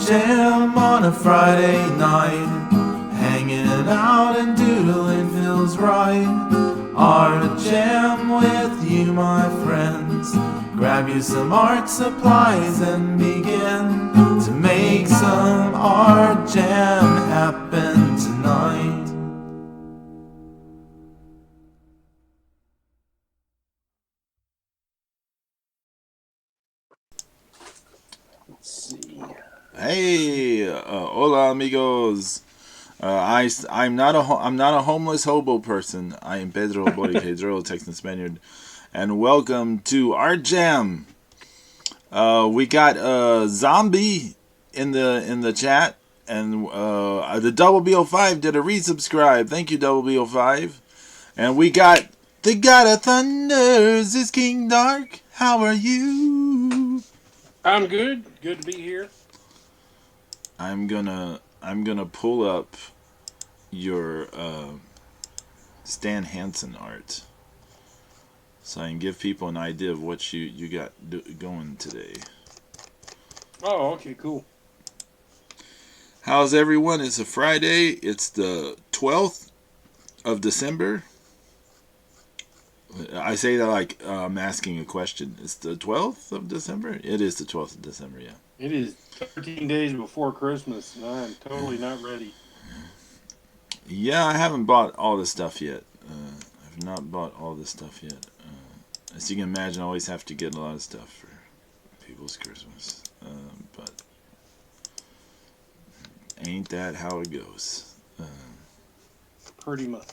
Jam on a Friday night. Hanging out and doodling feels right. Art Jam with you, my friends. Grab you some art supplies and begin to make some Art Jam happen tonight. Hey, hola amigos. I'm not a homeless hobo person. I am Pedro Pedro, Texan Spaniard, and welcome to Art Jam. We got Zombie in the chat, and the Double BO5 did a resubscribe. Thank you, Double BO5. And we got the God of Thunder, Zeus King Dark. How are you? I'm good. Good to be here. I'm gonna pull up your Stan Hansen art, so I can give people an idea of what you got going today. Oh, okay, cool. How's everyone? It's a Friday. It's the 12th of December. I say that like I'm asking a question. It's the 12th of December? It is the 12th of December, yeah. It is 13 days before Christmas, and I'm totally not ready. Yeah, I haven't bought all the stuff yet. I've not bought all the stuff yet. As you can imagine, I always have to get a lot of stuff for people's Christmas. But ain't that how it goes? Pretty much.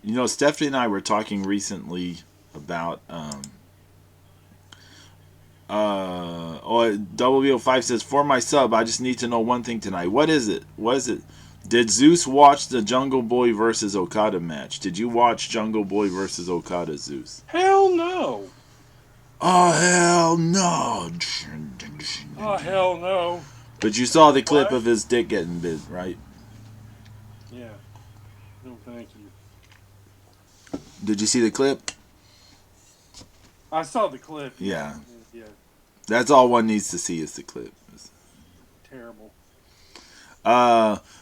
You know, Stephanie and I were talking recently about WO5 says, for my sub, I just need to know one thing tonight. What is it? What is it? Did Zeus watch the Jungle Boy versus Okada match? Did you watch Jungle Boy versus Okada, Zeus? Hell no. Oh, hell no. Oh, hell no. But you saw the clip of his dick getting bit, right? Yeah. No, thank you. Did you see the clip? I saw the clip. Yeah. Yeah. That's all one needs to see is the clip. Terrible.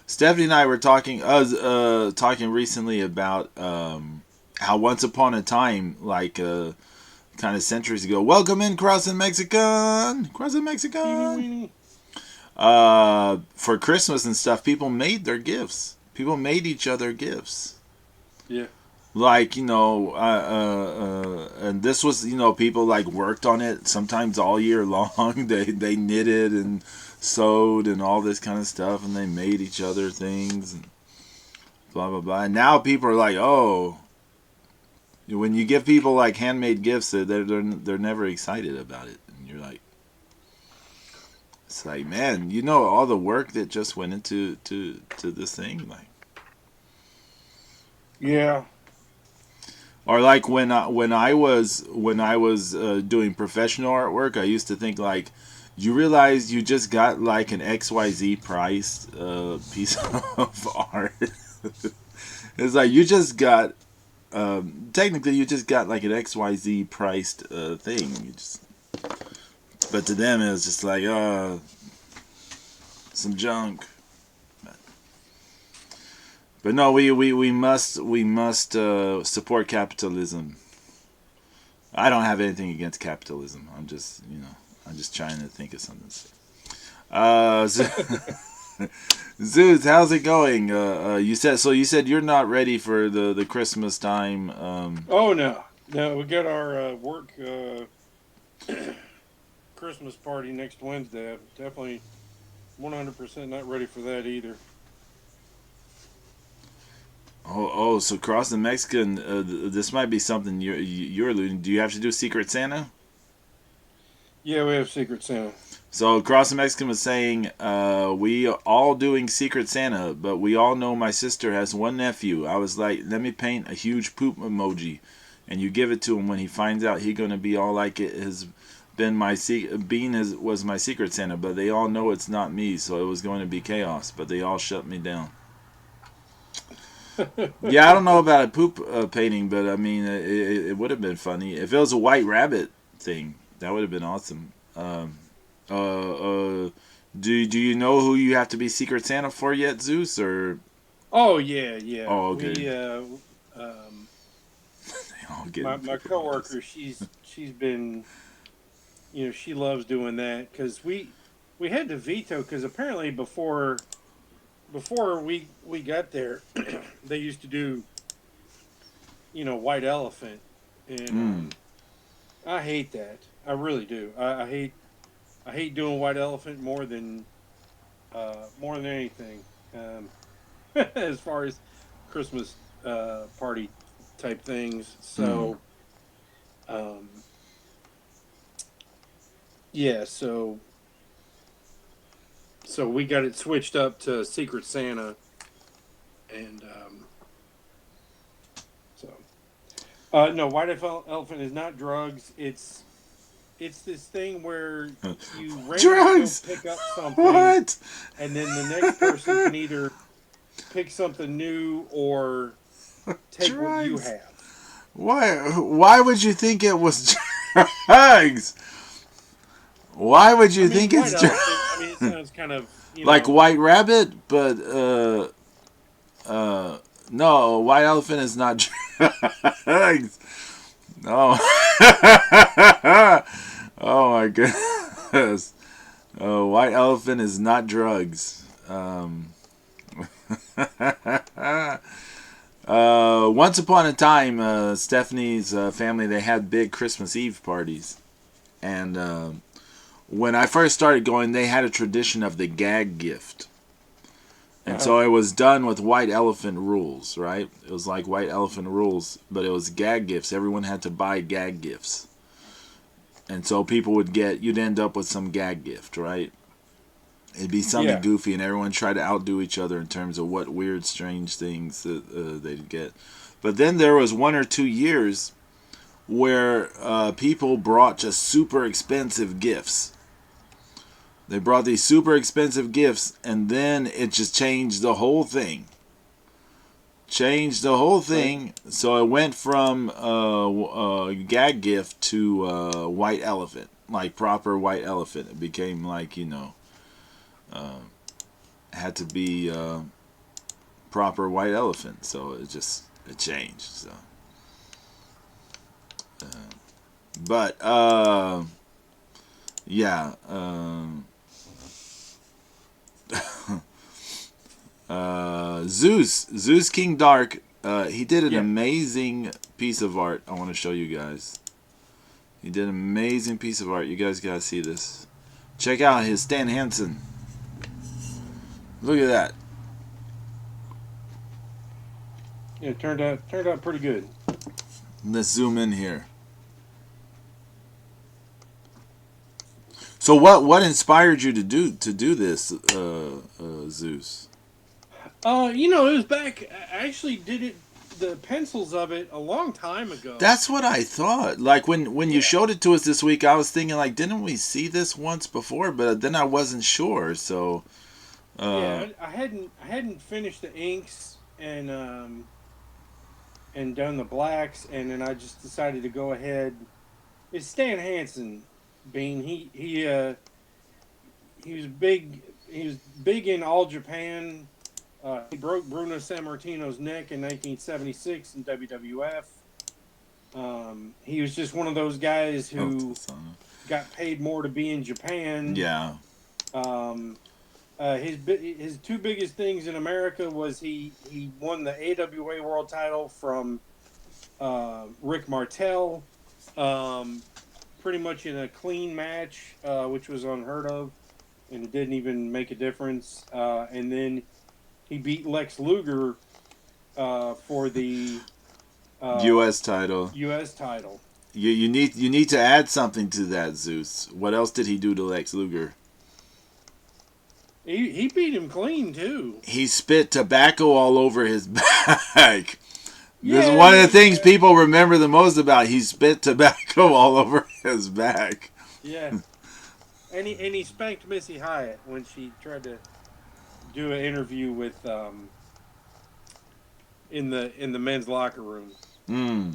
Stephanie and I were talking recently about how once upon a time, like kind of centuries ago, welcome in Crossing Mexican, for Christmas and stuff, people made their gifts. People made each other gifts. Yeah. Like, you know, and this was, you know, people like worked on it sometimes all year long. They knitted and sewed and all this kind of stuff, and they made each other things and blah blah blah. And now people are like, oh, when you give people like handmade gifts, they're never excited about it, and you're like, it's like, man, you know all the work that just went into this thing, like. Yeah. Or like when I was doing professional artwork, I used to think like, you realize you just got like an XYZ priced piece of art. It's like you just got technically you just got like an XYZ priced thing. But to them it was just like some junk. But no, we must support capitalism. I don't have anything against capitalism. I'm just trying to think of something. Zeus, how's it going? You said you're not ready for the Christmas time. Oh, no. No, we got our work Christmas party next Wednesday. I'm definitely 100% not ready for that either. So Crossing Mexican, this might be something you're alluding. Do you have to do Secret Santa? Yeah, we have Secret Santa. So Crossing Mexican was saying, we all doing Secret Santa, but we all know my sister has one nephew. I was like, let me paint a huge poop emoji, and you give it to him when he finds out he gonna be all like it has been was my Secret Santa, but they all know it's not me, so it was going to be chaos, but they all shut me down. Yeah, I don't know about a poop painting, but I mean, it would have been funny if it was a white rabbit thing. That would have been awesome. Uh, do you know who you have to be Secret Santa for yet, Zeus? Or Oh yeah, yeah. oh, okay, We um, they all my getting my paper monkeys. coworker, she's been, she loves doing that because we had to veto because apparently before we got there, they used to do, white elephant, and Mm. I hate that. I really do. I hate doing white elephant more than anything. Um, as far as Christmas party type things. Mm. Um, yeah, so we got it switched up to Secret Santa, and so no, elephant is not drugs. It's this thing where you randomly go Drugs. pick up something, What? and then the next person can either pick something new or take what you Drugs. have. Why? Why would you think it was drugs? Why would I you mean, think white it's elephant. I drugs? mean, it sounds kind of Like White Rabbit, but no, White Elephant is not drugs. No. Oh my goodness. White Elephant is not drugs. Once upon a time, Stephanie's family, they had big Christmas Eve parties, and when I first started going, they had a tradition of the gag gift. And uh, so it was done with White Elephant rules, right? It was like White Elephant rules, but it was gag gifts. Everyone had to buy gag gifts. And so people would you'd end up with some gag gift, right? It'd be something yeah. goofy, and everyone tried to outdo each other in terms of what weird, strange things that they'd get. But then there was 1 or 2 years where people brought just super expensive gifts. They brought these super expensive gifts, and then it just changed the whole thing. Changed the whole Right. thing. So it went from gag gift to white elephant, like proper white elephant. It became like had to be proper white elephant. So it changed. So, but yeah. Zeus King Dark, he did an Yeah. amazing piece of art. I want to show you guys. He did an amazing piece of art. You guys gotta see this. Check out his Stan Hansen. Look at that. Yeah, it turned out pretty good. Let's zoom in here. So what inspired you to do this, Zeus? It was back. I actually did the pencils of it a long time ago. That's what I thought. Like when you Yeah. showed it to us this week, I was thinking like, didn't we see this once before? But then I wasn't sure. So uh, Yeah, I hadn't finished the inks and done the blacks, and then I just decided to go ahead. It's Stan Hansen, Bean. He was big. He was big in all Japan. He broke Bruno Sammartino's neck in 1976 in WWF. He was just one of those guys oh, who got paid more to be in Japan. yeah. Um, his two biggest things in America was he won the AWA World Title from Rick Martel, um, pretty much in a clean match, which was unheard of, and it didn't even make a difference. And then he beat Lex Luger for the U.S. title. U.S. title. You need to add something to that, Zeus. What else did he do to Lex Luger? He beat him clean too. He spit tobacco all over his back. This is Yeah, one of the yeah, things yeah, people remember the most about. He spit tobacco all over his back. yeah. And he spanked Missy Hyatt when she tried to do an interview with in the men's locker room. Hmm.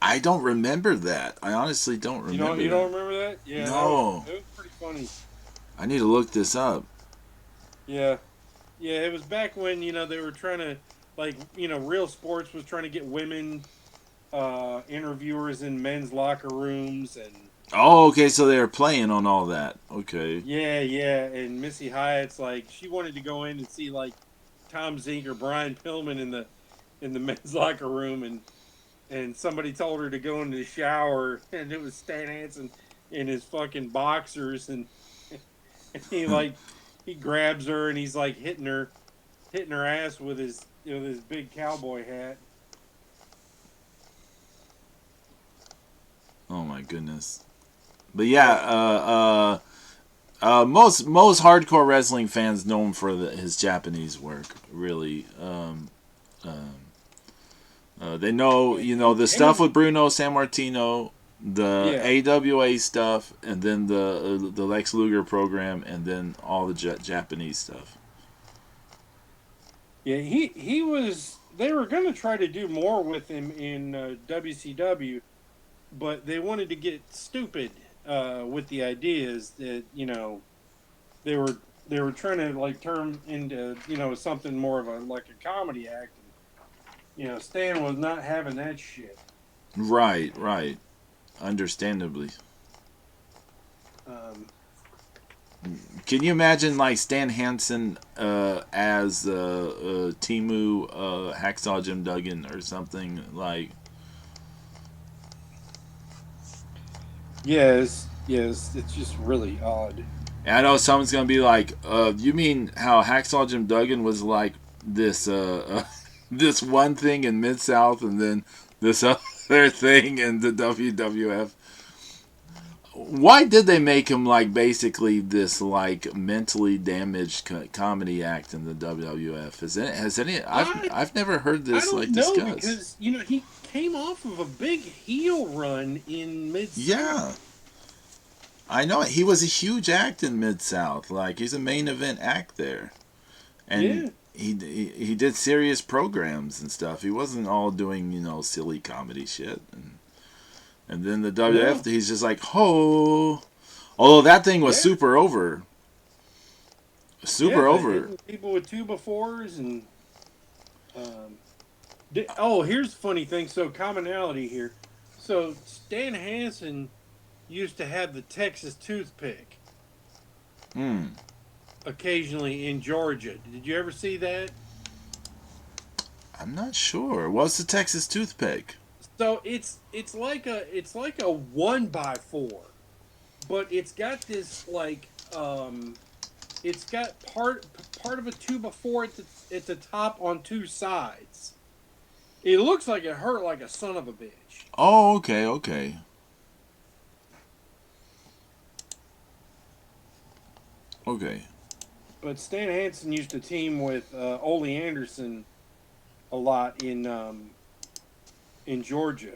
I don't remember that. I honestly don't remember You don't that. remember that? Yeah, No. it was pretty funny. I need to look this up. Yeah, yeah, it was back when they were trying to Real Sports was trying to get women interviewers in men's locker rooms and Oh, okay, so they were playing on all that. Okay. yeah, and Missy Hyatt's like she wanted to go in and see like Tom Zink or Brian Pillman in the men's locker room and somebody told her to go into the shower and it was Stan Hansen in his fucking boxers and he grabs her and he's like hitting her ass with his his big cowboy hat. Oh my goodness. But yeah, Yeah. most hardcore wrestling fans know him for his Japanese work. Really, they know the stuff with Bruno Sammartino, the Yeah. AWA stuff, and then the Lex Luger program, and then all the Japanese stuff. Yeah, he was. They were going to try to do more with him in WCW, but they wanted to get stupid with the ideas that they were trying to like turn into something more of a like a comedy act, and Stan was not having that shit. Right, right. Understandably. Um, Can you imagine like Stan Hansen as Timu Hacksaw Jim Duggan or something like? yes, it's just really odd. And I know someone's gonna be like, "You mean how Hacksaw Jim Duggan was like this this one thing in Mid South, and then this other thing in the WWF?" Why did they make him like basically this like mentally damaged comedy act in the WWF? Has any? I I've never heard I this like don't know discussed. because he came off of a big heel run in Mid Yeah, South. I know he was a huge act in Mid South. Like he's a main event act there, and Yeah, he did serious programs and stuff. He wasn't all doing silly comedy shit. And then the WWF, no, he's just like ho. Although that thing was yeah, super over, yeah, super but over. hitting people with two befores and um, oh, here's the funny thing. So commonality here. So Stan Hansen used to have the Texas toothpick Hmm. occasionally in Georgia. Did you ever see that? I'm not sure. What's the Texas toothpick? So it's like a 1x4, but it's got this it's got part of a 2x4 at the top on two sides. It looks like it hurt like a son of a bitch. Oh, okay, okay, okay. But Stan Hansen used to team with Ole Anderson a lot in Georgia.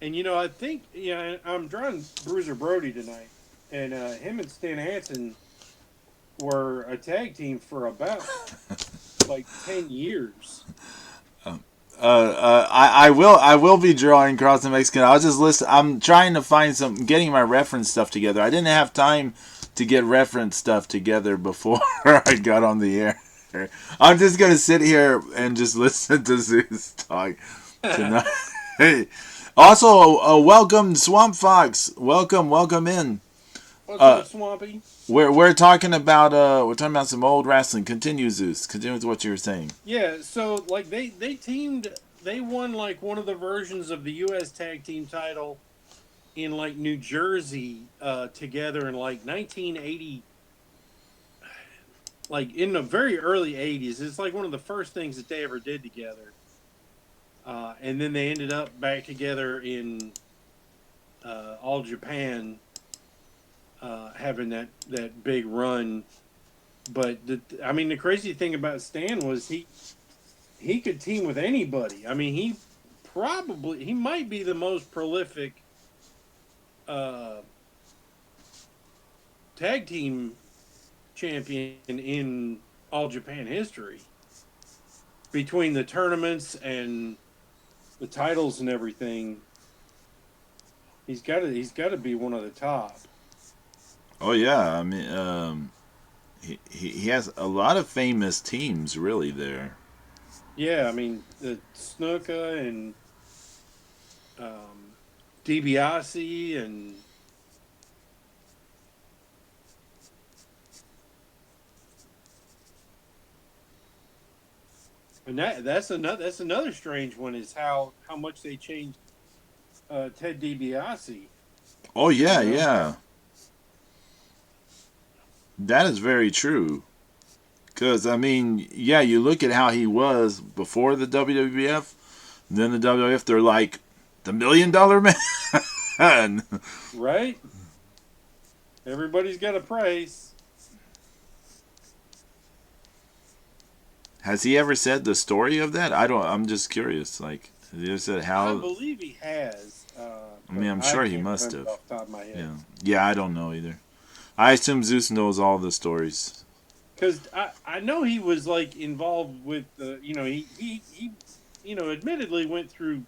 And I think I'm drawing Bruiser Brody tonight, and him and Stan Hansen were a tag team for about like 10 years. I will be drawing Cross the Mexican. I'll just list. I'm trying to find getting my reference stuff together. I didn't have time to get reference stuff together before I got on the air. I'm just gonna sit here and just listen to Zeus talk tonight. Hey, also, welcome Swamp Fox. Welcome in. What's Uh, up, Swampy? we're talking about some old wrestling. Continue, Zeus. Continue with what you were saying. Yeah, so like they teamed, they won like one of the versions of the U.S. Tag Team title in like New Jersey together in like 1980, like in the very early 80s. It's like one of the first things that they ever did together. And then they ended up back together in All Japan, having that big run. But I mean, the crazy thing about Stan was he could team with anybody. I mean, he might be the most prolific uh, tag team champion in All Japan history. Between the tournaments and the titles and everything, he's got to be one of the top. Oh yeah, I mean, he has a lot of famous teams really there. Yeah, I mean the Snuka and um, DiBiase and that's another strange one is how much they changed Ted DiBiase. Oh You yeah, know, yeah, that is very true. Because I mean, yeah, you look at how he was before the WWF, then the WWF. They're like the $1 million man. right? Everybody's got a price. Has he ever said the story of that? I don't. I'm just curious. Like, has he ever said I how? believe he has, I mean, but I'm I sure he can't must remember it have. off the top of my head. Yeah. Yeah, I don't know either. I assume Zeus knows all the stories. Because I know he was like involved with the he admittedly went through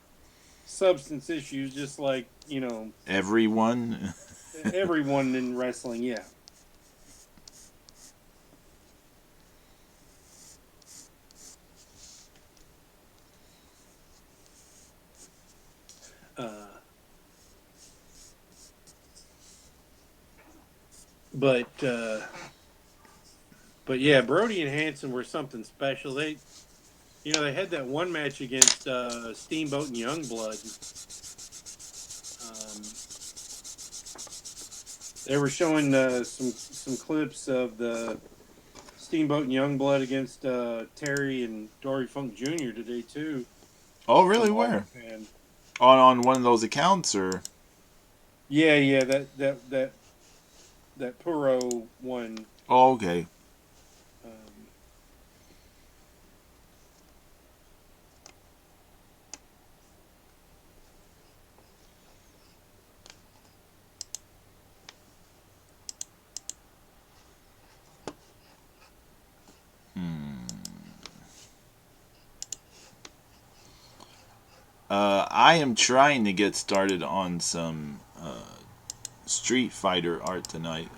substance issues just like Everyone. everyone in wrestling. Yeah. Uh, but yeah, Brody and Hanson were something special. They had that one match against Steamboat and Youngblood. Um, they were showing some clips of the Steamboat and Youngblood against Terry and Dory Funk Jr. today too Oh, really? from All Where? Japan. On one of those accounts, or? Yeah, that Puro one. Oh, okay. Um, I am trying to get started on some Street Fighter art tonight.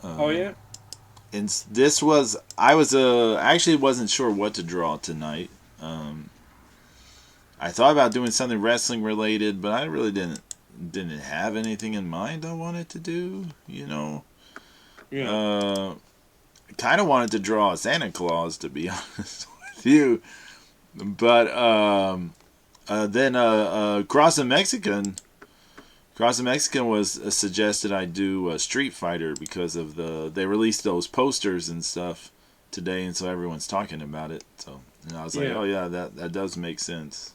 oh yeah, And this was I was actually wasn't sure what to draw tonight. Um, I thought about doing something wrestling related, but I really didn't have anything in mind I wanted to do. yeah. Uh, kind of wanted to draw a Santa Claus, to be honest with you, but then Cross the Mexican was suggested I do a Street Fighter because of they released those posters and stuff today, and so everyone's talking about it. So and I was like, Yeah. oh yeah, that does make sense.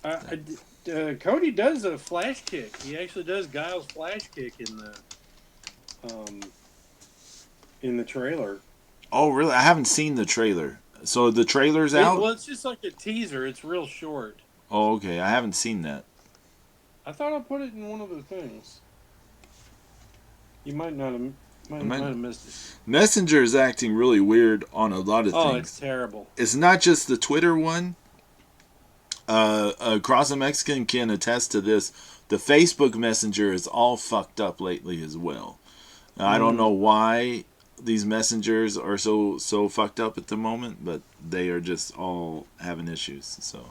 Cody does a flash kick. He actually does Guile's flash kick um, in the trailer. Oh really? I haven't seen the trailer. So the trailer's out. Well, it's just like a teaser. It's real short. Oh okay, I haven't seen that. I thought I put it in one of the things. You might not have. Might have missed it. Messenger is acting really weird on a lot of Oh, things. it's terrible. It's not just the Twitter one. Cross the Mexican can attest to this. The Facebook Messenger is all fucked up lately as well. I don't know why these messengers are so fucked up at the moment, but they are just all having issues. So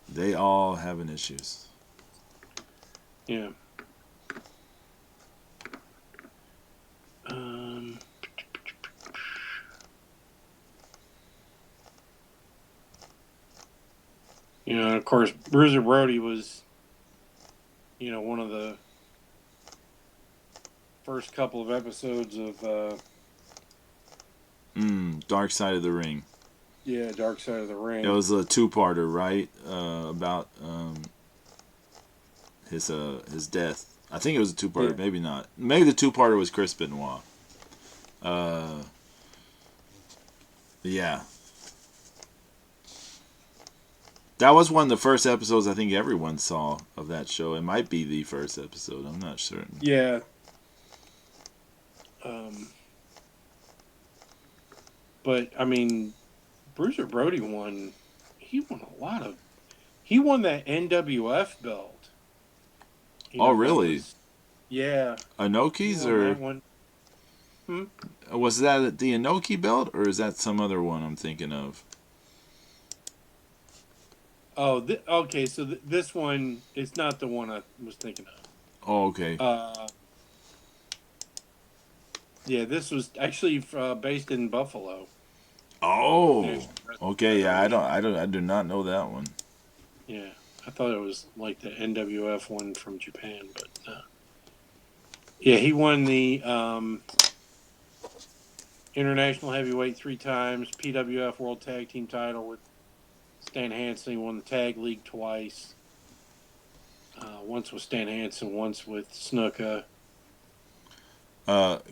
they all having issues. Yeah. Um. Of course, Bruiser Brody was, one of the first couple of episodes of, Dark Side of the Ring. Dark Side of the Ring. It was a two-parter, right? About his death. I think it was a two-parter. Yeah. Maybe not. Maybe the two-parter was Chris Benoit. Yeah. That was one of the first episodes I think everyone saw of that show. It might be the first episode. I'm not certain. Yeah. But I mean, Bruiser Brody won. He won a lot of. He won that NWF belt. Oh, That really? was. Yeah, he Inoki's won that or one. Hmm? was that the Inoki belt or is that some other one I'm thinking of? Oh, okay. So this one is not the one I was thinking of. Oh, okay. Yeah, this was actually based in Buffalo. Oh, National Wrestling okay. Yeah, Federation. I do not know that one. Yeah, I thought it was like the NWF one from Japan, but yeah, he won the international heavyweight 3 times, PWF World Tag Team title with Stan Hansen. He won the Tag League twice. Once with Stan Hansen, once with Snuka.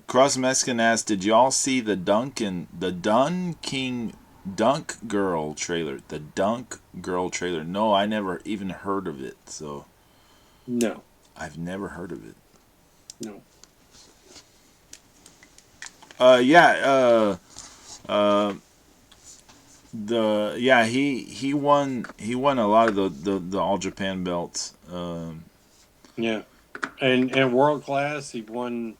Cross Mexican asked, "Did y'all see the Dun King Dunk Girl trailer? The Dunk Girl trailer? No, I never even heard of it. So No, I've never heard of it. no. Yeah. He won a lot of the All Japan belts. Yeah, and world class. He won.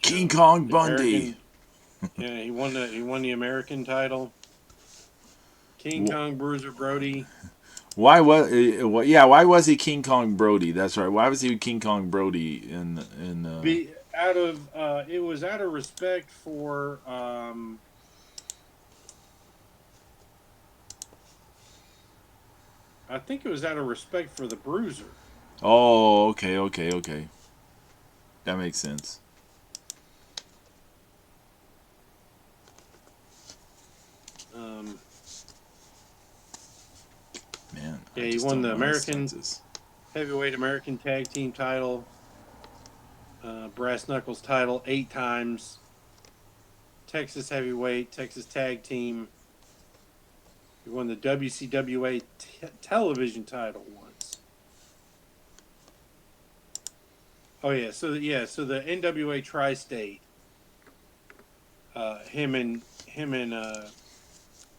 King Kong The Bundy. American. Yeah, he won the American title. King Wh- Kong Bruiser Brody. Why was he King Kong Brody? That's right. Why was he King Kong Brody in Be out of it was out of respect for I think it was out of respect for the Bruiser. Oh, okay. That makes sense. Um, Man, I yeah, he just won don't the know his American stances. heavyweight American tag team title, brass knuckles title 8 times, Texas heavyweight, Texas tag team. He won the WCWA television title once. Oh yeah, so the NWA Tri-State, him and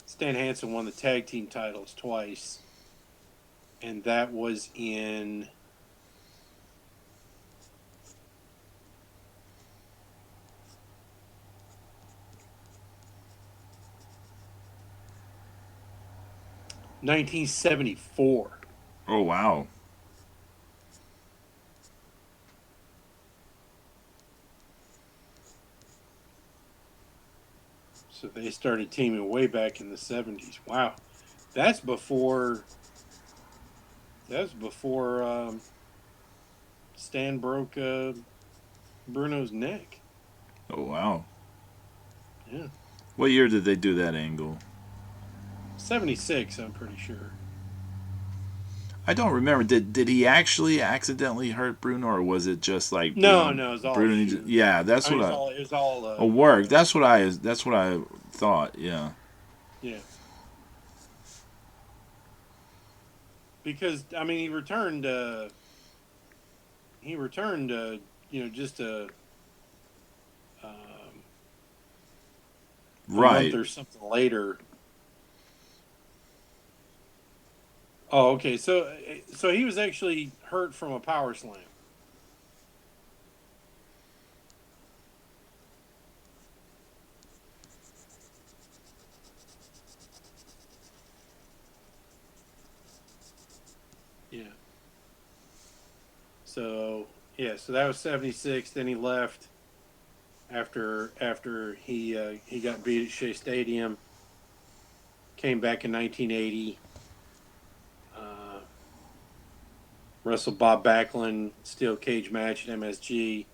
Stan Hansen won the tag team titles twice, and that was in 1974. Oh wow. So they started teaming way back in the 70s. Wow, that's before Stan broke Bruno's neck. Oh wow. Yeah, What year did they do that angle? 76. I'm pretty sure. I don't remember. Did he actually accidentally hurt Bruno, or was it just like No, Bruno? no, it's all Bruno sheer. yeah, that's I mean, what I. it was all A work. That's what I thought. Yeah. yeah. Because I mean, he returned, just a month Right. or something later. Oh, okay. So he was actually hurt from a power slam. Yeah. So so that was 76. Then he left after he got beat at Shea Stadium. Came back in 1980. Uh, wrestled Bob Backlund steel cage match at MSG,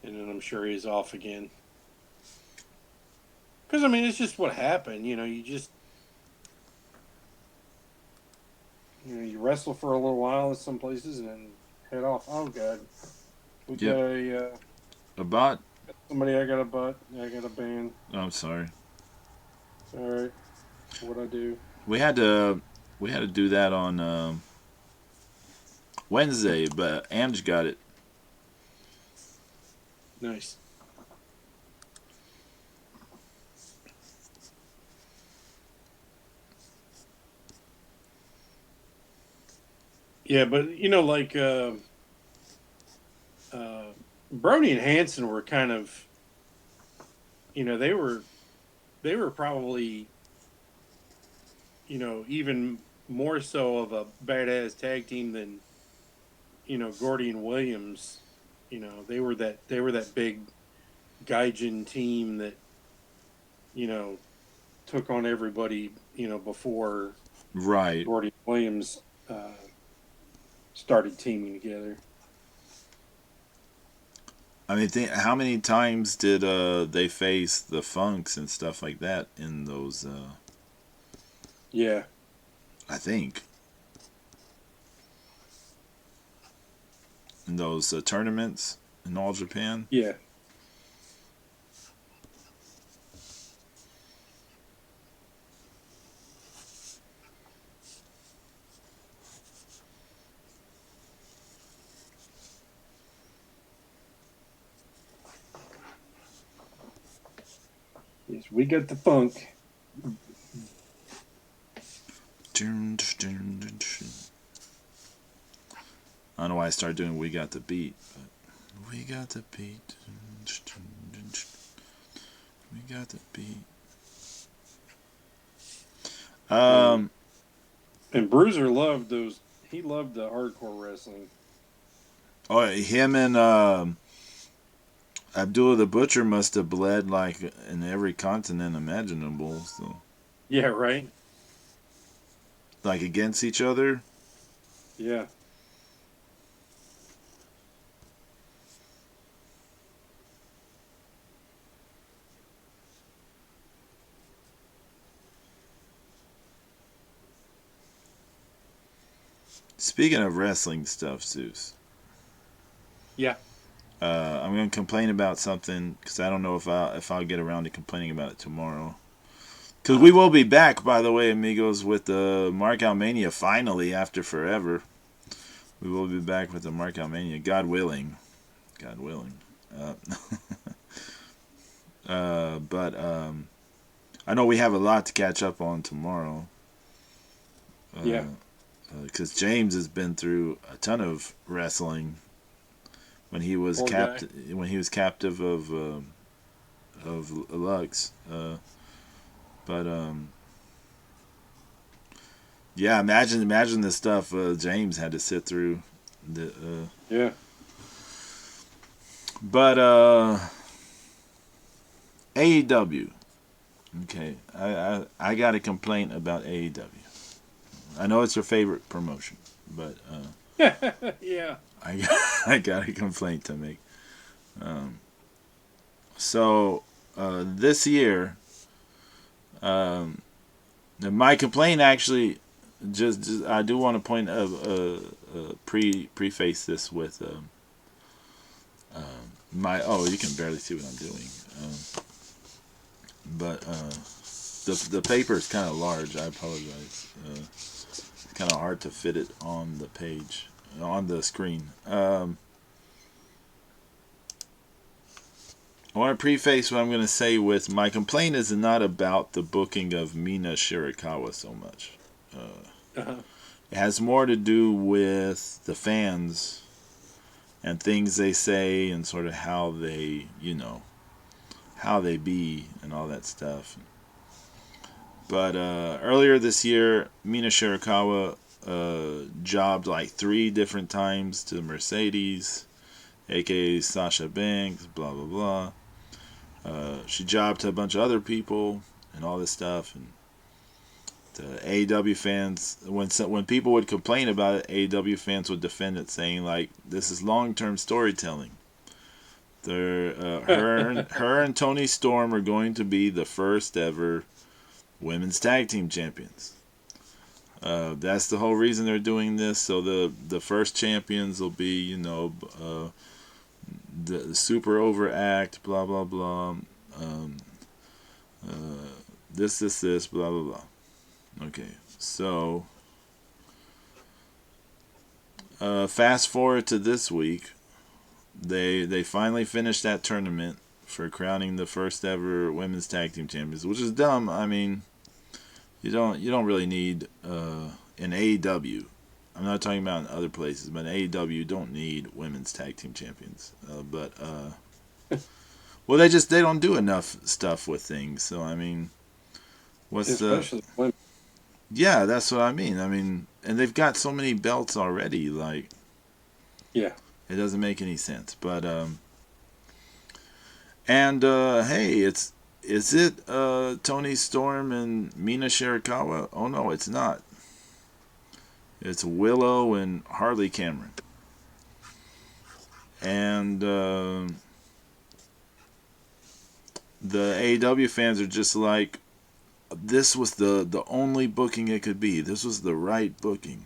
and then I'm sure he's off again. Because I mean, it's just what happened. You wrestle for a little while at some places and then head off. Oh God, we got Yep. a About. somebody. I got a butt. I got a ban. Oh, I'm sorry. It's all right. What I do. we had to do that on Wednesday, but Amj got it. Nice. Yeah, but like Brony and Hanson were kind of, they were probably, even more so of a badass tag team than, Gordy and Williams. They were that big Gaijin team that, you know, took on everybody, before Right. Gordy and Williams started teaming together. I mean, how many times did they face the Funks and stuff like that in those? Yeah. I think in those tournaments in All Japan. Yeah. Yes, we got the funk. I don't know why I started doing "We Got the Beat," but we got the beat. We got the beat. And Bruiser loved those. He loved the hardcore wrestling. Oh, him and Abdullah the Butcher must have bled like in every continent imaginable. So, Yeah, right? like against each other. Yeah. Speaking of wrestling stuff, Zeus. Yeah. I'm going to complain about something because I don't know if I'll get around to complaining about it tomorrow. Because we will be back, by the way, amigos, with the Markout Mania finally after forever. We will be back with the Markout Mania, God willing. God willing. But I know we have a lot to catch up on tomorrow. Yeah. Because James has been through a ton of wrestling when he was captive of Lux. But yeah, imagine the stuff James had to sit through. Yeah. But AEW. Okay, I got a complaint about AEW. I know it's your favorite promotion, but Yeah. I got a complaint to make. So this year, my complaint actually just I do want to point preface this with my you can barely see what I'm doing, but the paper is kind of large. I apologize. It's kind of hard to fit it on the page on the screen. I want to preface what I'm going to say with my complaint is not about the booking of Mina Shirakawa so much. Uh-huh. It has more to do with the fans and things they say and sort of how they, how they be and all that stuff. But earlier this year, Mina Shirakawa jobbed like 3 different times to Mercedes, aka Sasha Banks, blah blah blah. She jobbed to a bunch of other people and all this stuff. And the AEW fans, when people would complain about it, AEW fans would defend it, saying like, "This is long-term storytelling." Her and Toni Storm are going to be the first ever women's tag team champions. That's the whole reason they're doing this. So the first champions will be, the super overact, blah blah blah. This, blah blah blah. Okay, so fast forward to this week. They finally finished that tournament for crowning the first ever women's tag team champions, which is dumb. I mean, you don't really need an AEW. I'm not talking about in other places, but in AEW you don't need women's tag team champions. Well, they don't do enough stuff with things. So I mean, what's Especially women. yeah, that's what I mean. I mean, and they've got so many belts already. Like, Yeah. it doesn't make any sense. But hey, is it Tony Storm and Mina Shirakawa? Oh no, it's not. It's Willow and Harley Cameron. And the AEW fans are just like, this was the only booking it could be. This was the right booking.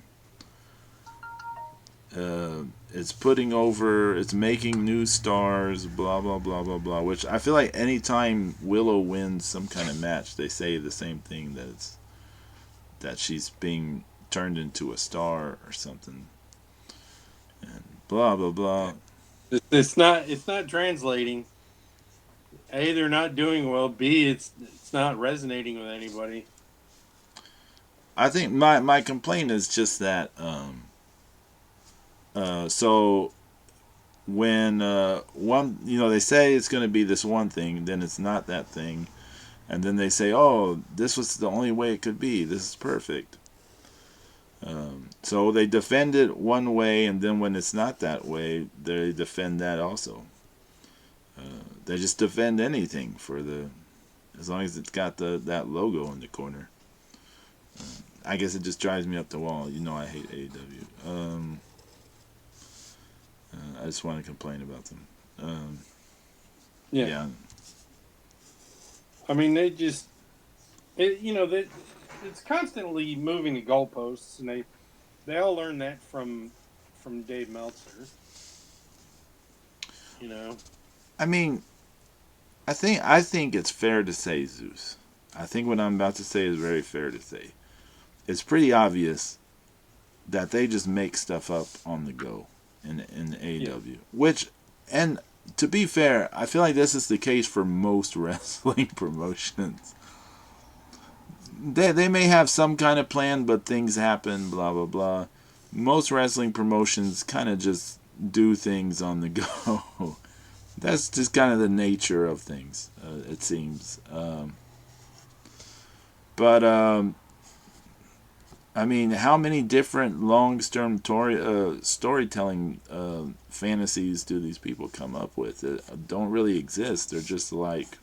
It's putting over, it's making new stars, blah blah blah blah blah. Which I feel like anytime Willow wins some kind of match, they say the same thing, that she's being turned into a star or something, and blah blah blah. It's not translating. A, they're not doing well. B, it's not resonating with anybody. I think my complaint is just that so when one, they say it's going to be this one thing, then it's not that thing, and then they say, oh, this was the only way it could be, this is perfect. So they defend it one way, and then when it's not that way, they defend that also. They just defend anything as long as it's got that logo in the corner. I guess it just drives me up the wall. I hate AEW. I just want to complain about them. Yeah. I mean, it's constantly moving the goalposts, and they all learned that from Dave Meltzer. I mean, I think it's fair to say, Zeus. I think what I'm about to say is very fair to say. It's pretty obvious that they just make stuff up on the go in AEW. Which, and to be fair, I feel like this is the case for most wrestling promotions. They may have some kind of plan, but things happen, blah blah blah. Most wrestling promotions kind of just do things on the go. That's just kind of the nature of things, it seems. But I mean, how many different long-term storytelling fantasies do these people come up with that don't really exist? They're just like,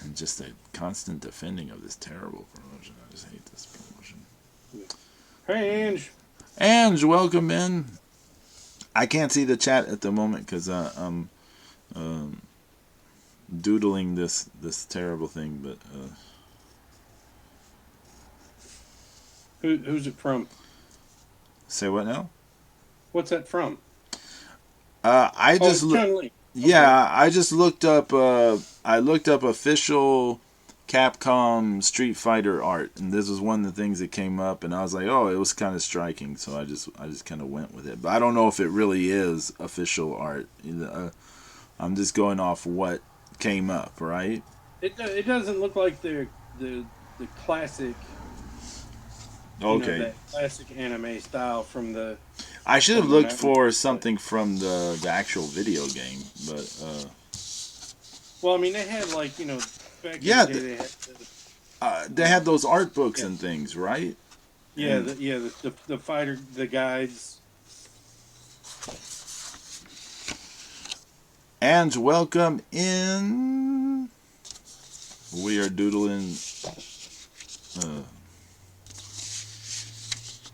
and just a constant defending of this terrible promotion. I just hate this promotion. Hey, Ange. Ange, welcome in. I can't see the chat at the moment because I'm doodling this terrible thing, but Who's it from? say what now? What's that from? I just Chun-Li. Yeah, I just looked up. I looked up official Capcom Street Fighter art, and this was one of the things that came up, and I was like, oh, it was kind of striking, so I just kind of went with it. But I don't know if it really is official art. I'm just going off what came up, right? It doesn't look like the classic. Okay. That classic anime style from the. I should have looked for something from the actual video game, but. Well, I mean, they had back in yeah, the day they had those art books and things, right? Yeah, and the fighter, the guides. And welcome in. We are doodling.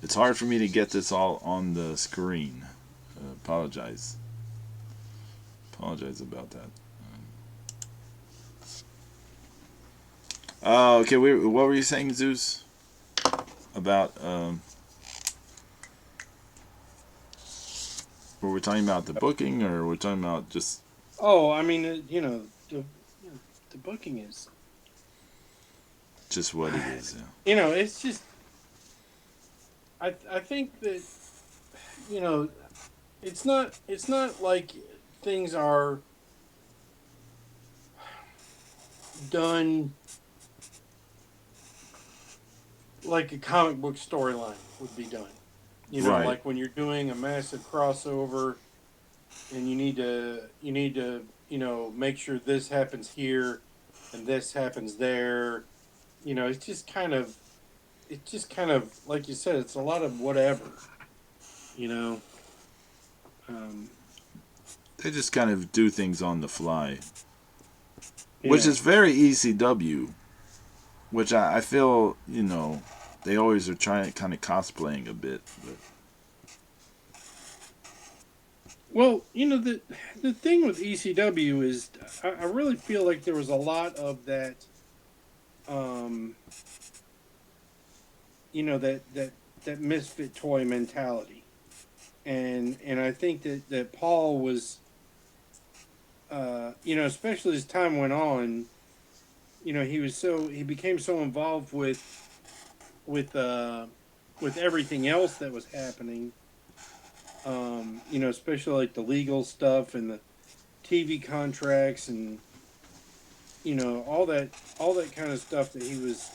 It's hard for me to get this all on the screen. Apologize about that. Okay, what were you saying, Zeus? About were we talking about the booking, or we're talking about just? Oh, I mean, the booking is. just what it is. Yeah. You know, it's just I think that you know it's not like things are done like a comic book storyline would be done. You know, Right. like when you're doing a massive crossover and you need to make sure this happens here and this happens there. You know, it's just kind of like you said, it's a lot of whatever. You know, um, They just kind of do things on the fly, which yeah. is very ECW. Which I feel, they always are trying kind of cosplaying a bit. But Well, the thing with ECW is I really feel like there was a lot of that. Um, that misfit toy mentality, and I think that Paul was, especially as time went on, he became so involved with uh with everything else that was happening. Especially like the legal stuff and the TV contracts and all that kind of stuff that he was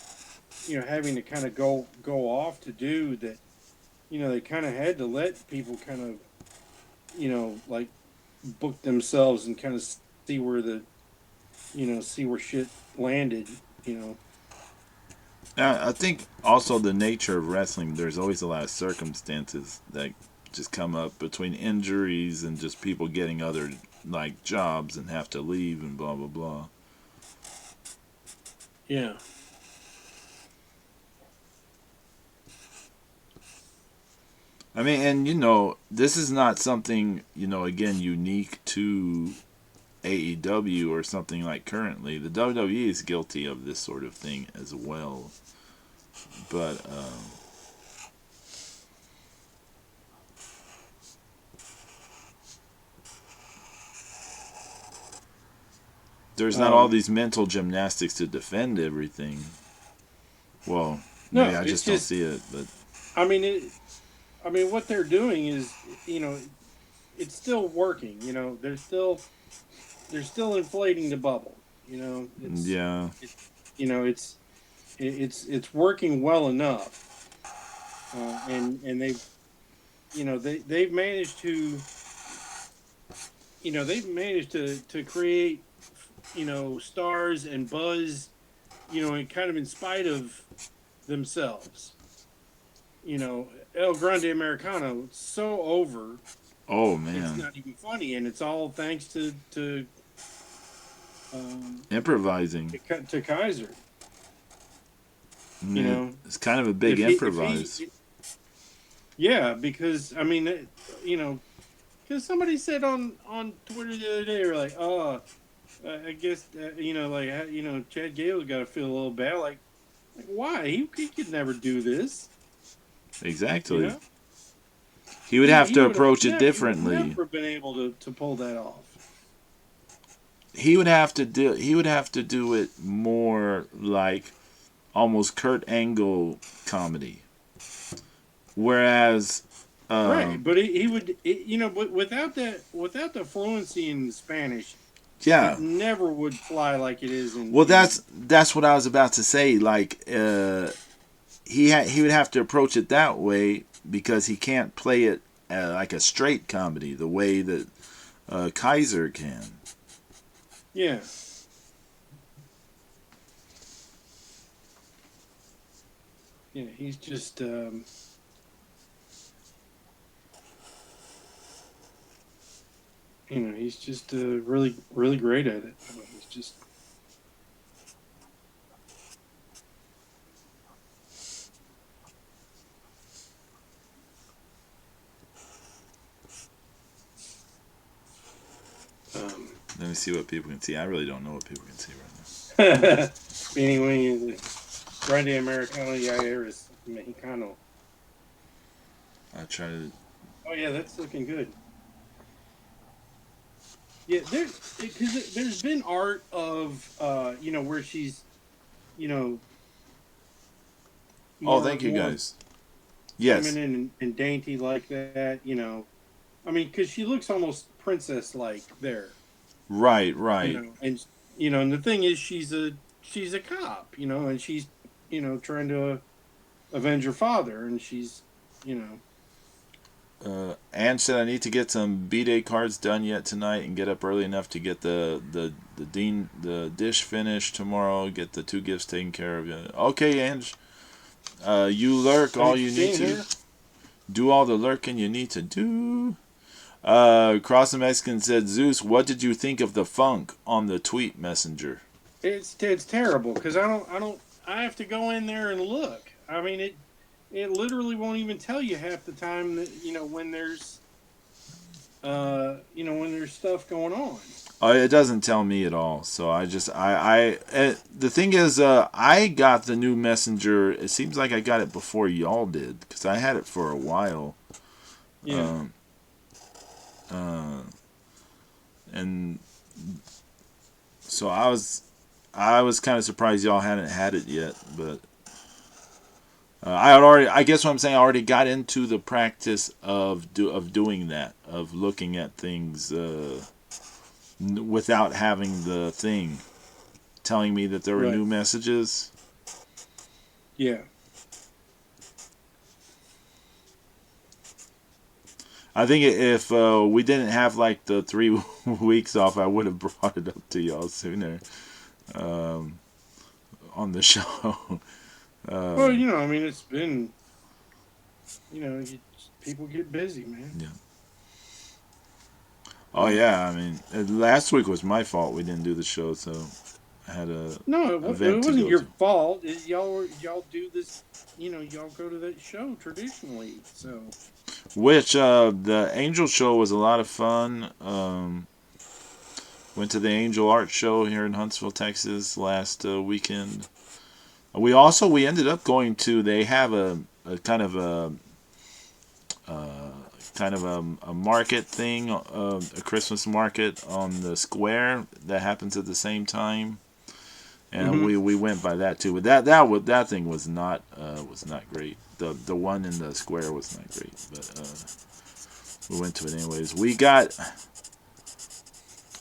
having to kind of go off to do that. They kind of had to let people kind of like book themselves and kind of see where see where shit landed. You know. I think also the nature of wrestling, there's always a lot of circumstances that just come up between injuries and just people getting other like jobs and have to leave and blah blah blah. Yeah. I mean, and this is not something again unique to AEW or something like currently. The WWE is guilty of this sort of thing as well. But there's not all these mental gymnastics to defend everything. Well, maybe No, I it's just don't just. see it, but I mean, what they're doing is, it's still working. They're still inflating the bubble. yeah. It, it's working well enough, and they've managed to create stars and buzz, and kind of in spite of themselves. El Grande Americano, it's so over, Oh it's man, not even funny, and it's all thanks um, improvising. to Kaiser. You Man, know, it's kind of a big if he, improvise. yeah, because I mean, because somebody said on Twitter the other day, they're like, oh, I guess Chad Gale's got to feel a little bad, like why he could never do this, you Exactly. know. He would have He to would have approach it never he would differently. never have been able to pull that off. He would have to do. He would have to do it more like almost Kurt Angle comedy. Whereas, Right, but he would, but without the fluency in Spanish, it yeah. never would fly like it is in Well, English. that's what I was about to say. Like, he would have to approach it that way because he can't play it like a straight comedy the way that Kaiser can. Yeah, yeah, he's just, he's just really, really great at it. I mean, he's just, um, Let me see what people can see. I really don't know what people can see right anyway, Grande Americano Yair is Mexicano. now. I try to. Oh yeah, that's looking good. Yeah, because there's been art of where she's you know Oh, more thank you more guys. Yes. feminine and dainty like that. I mean, because she looks almost princess like there. Right, right. And and the thing is, she's a cop. And she's trying to avenge her father, and she's you know Ange said I need to get some B-Day cards done yet tonight and get up early enough to get the dish finished tomorrow. Get the 2 gifts taken care of. Okay, Ange. You lurk all you need to. here. Do all the lurking you need to do. Cross the Mexican said, Zeus, what did you think of the funk on the tweet messenger? It's terrible because I have to go in there and look. I mean it literally won't even tell you half the time that when there's stuff going on. It doesn't tell me at all. So the thing is, I got the new messenger. It seems like I got it before y'all did because I had it for a while. Yeah. And so I was kind of surprised y'all hadn't had it yet, but I guess what I'm saying, I already got into the practice of doing that, of looking at things without having the thing telling me that there were Right. new messages. Yeah. I think if we didn't have like the 3 weeks off, I would have brought it up to y'all sooner on the show. Well, I mean, it's been, people get busy, man. Yeah. Oh yeah, I mean, last week was my fault we didn't do the show, so I had a No, event it to wasn't go your to. fault. Y'all do this. Y'all go to that show traditionally. So Which the Angel show was a lot of fun. Went to the Angel Art Show here in Huntsville, Texas last weekend. We ended up going to. They have a kind of a market thing, a Christmas market on the square that happens at the same time, and we went by that too. But that thing was not great. The one in the square was not great, but we went to it anyways.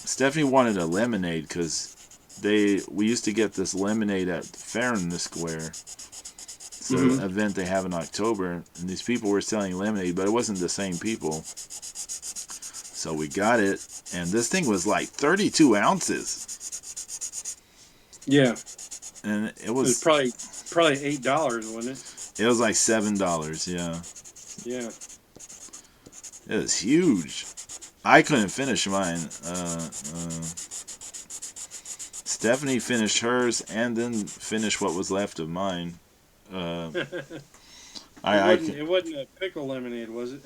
Stephanie wanted a lemonade because we used to get this lemonade at Fair in the Square. It's an event they have in October, and these people were selling lemonade, but it wasn't the same people. So we got it, and this thing was like 32 ounces. yeah, And it was probably $8, wasn't it? It was like $7, yeah. Yeah. It was huge. I couldn't finish mine. Stephanie finished hers and then finished what was left of mine. It I wasn't a pickle lemonade, was it?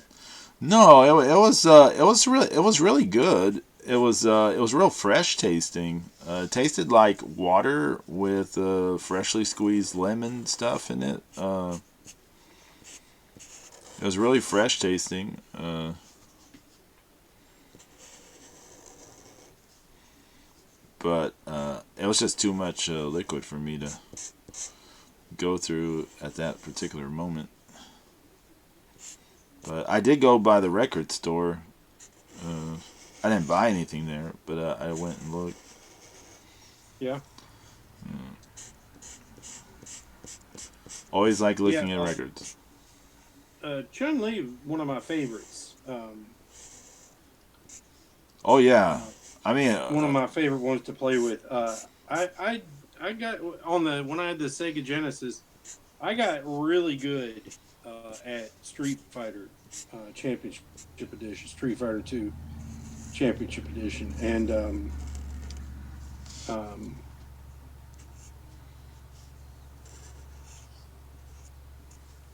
No, it was really good. It was real fresh tasting. It tasted like water with freshly squeezed lemon stuff in it. It was really fresh tasting. But it was just too much liquid for me to go through at that particular moment. But I did go by the record store. I didn't buy anything there, but I went and looked. Yeah. Always like looking at records. Chun-Li, one of my favorites. Oh yeah, I mean one of my favorite ones to play with. I got when I had the Sega Genesis, I got really good at Street Fighter Championship Edition, Street Fighter 2 Championship Edition, and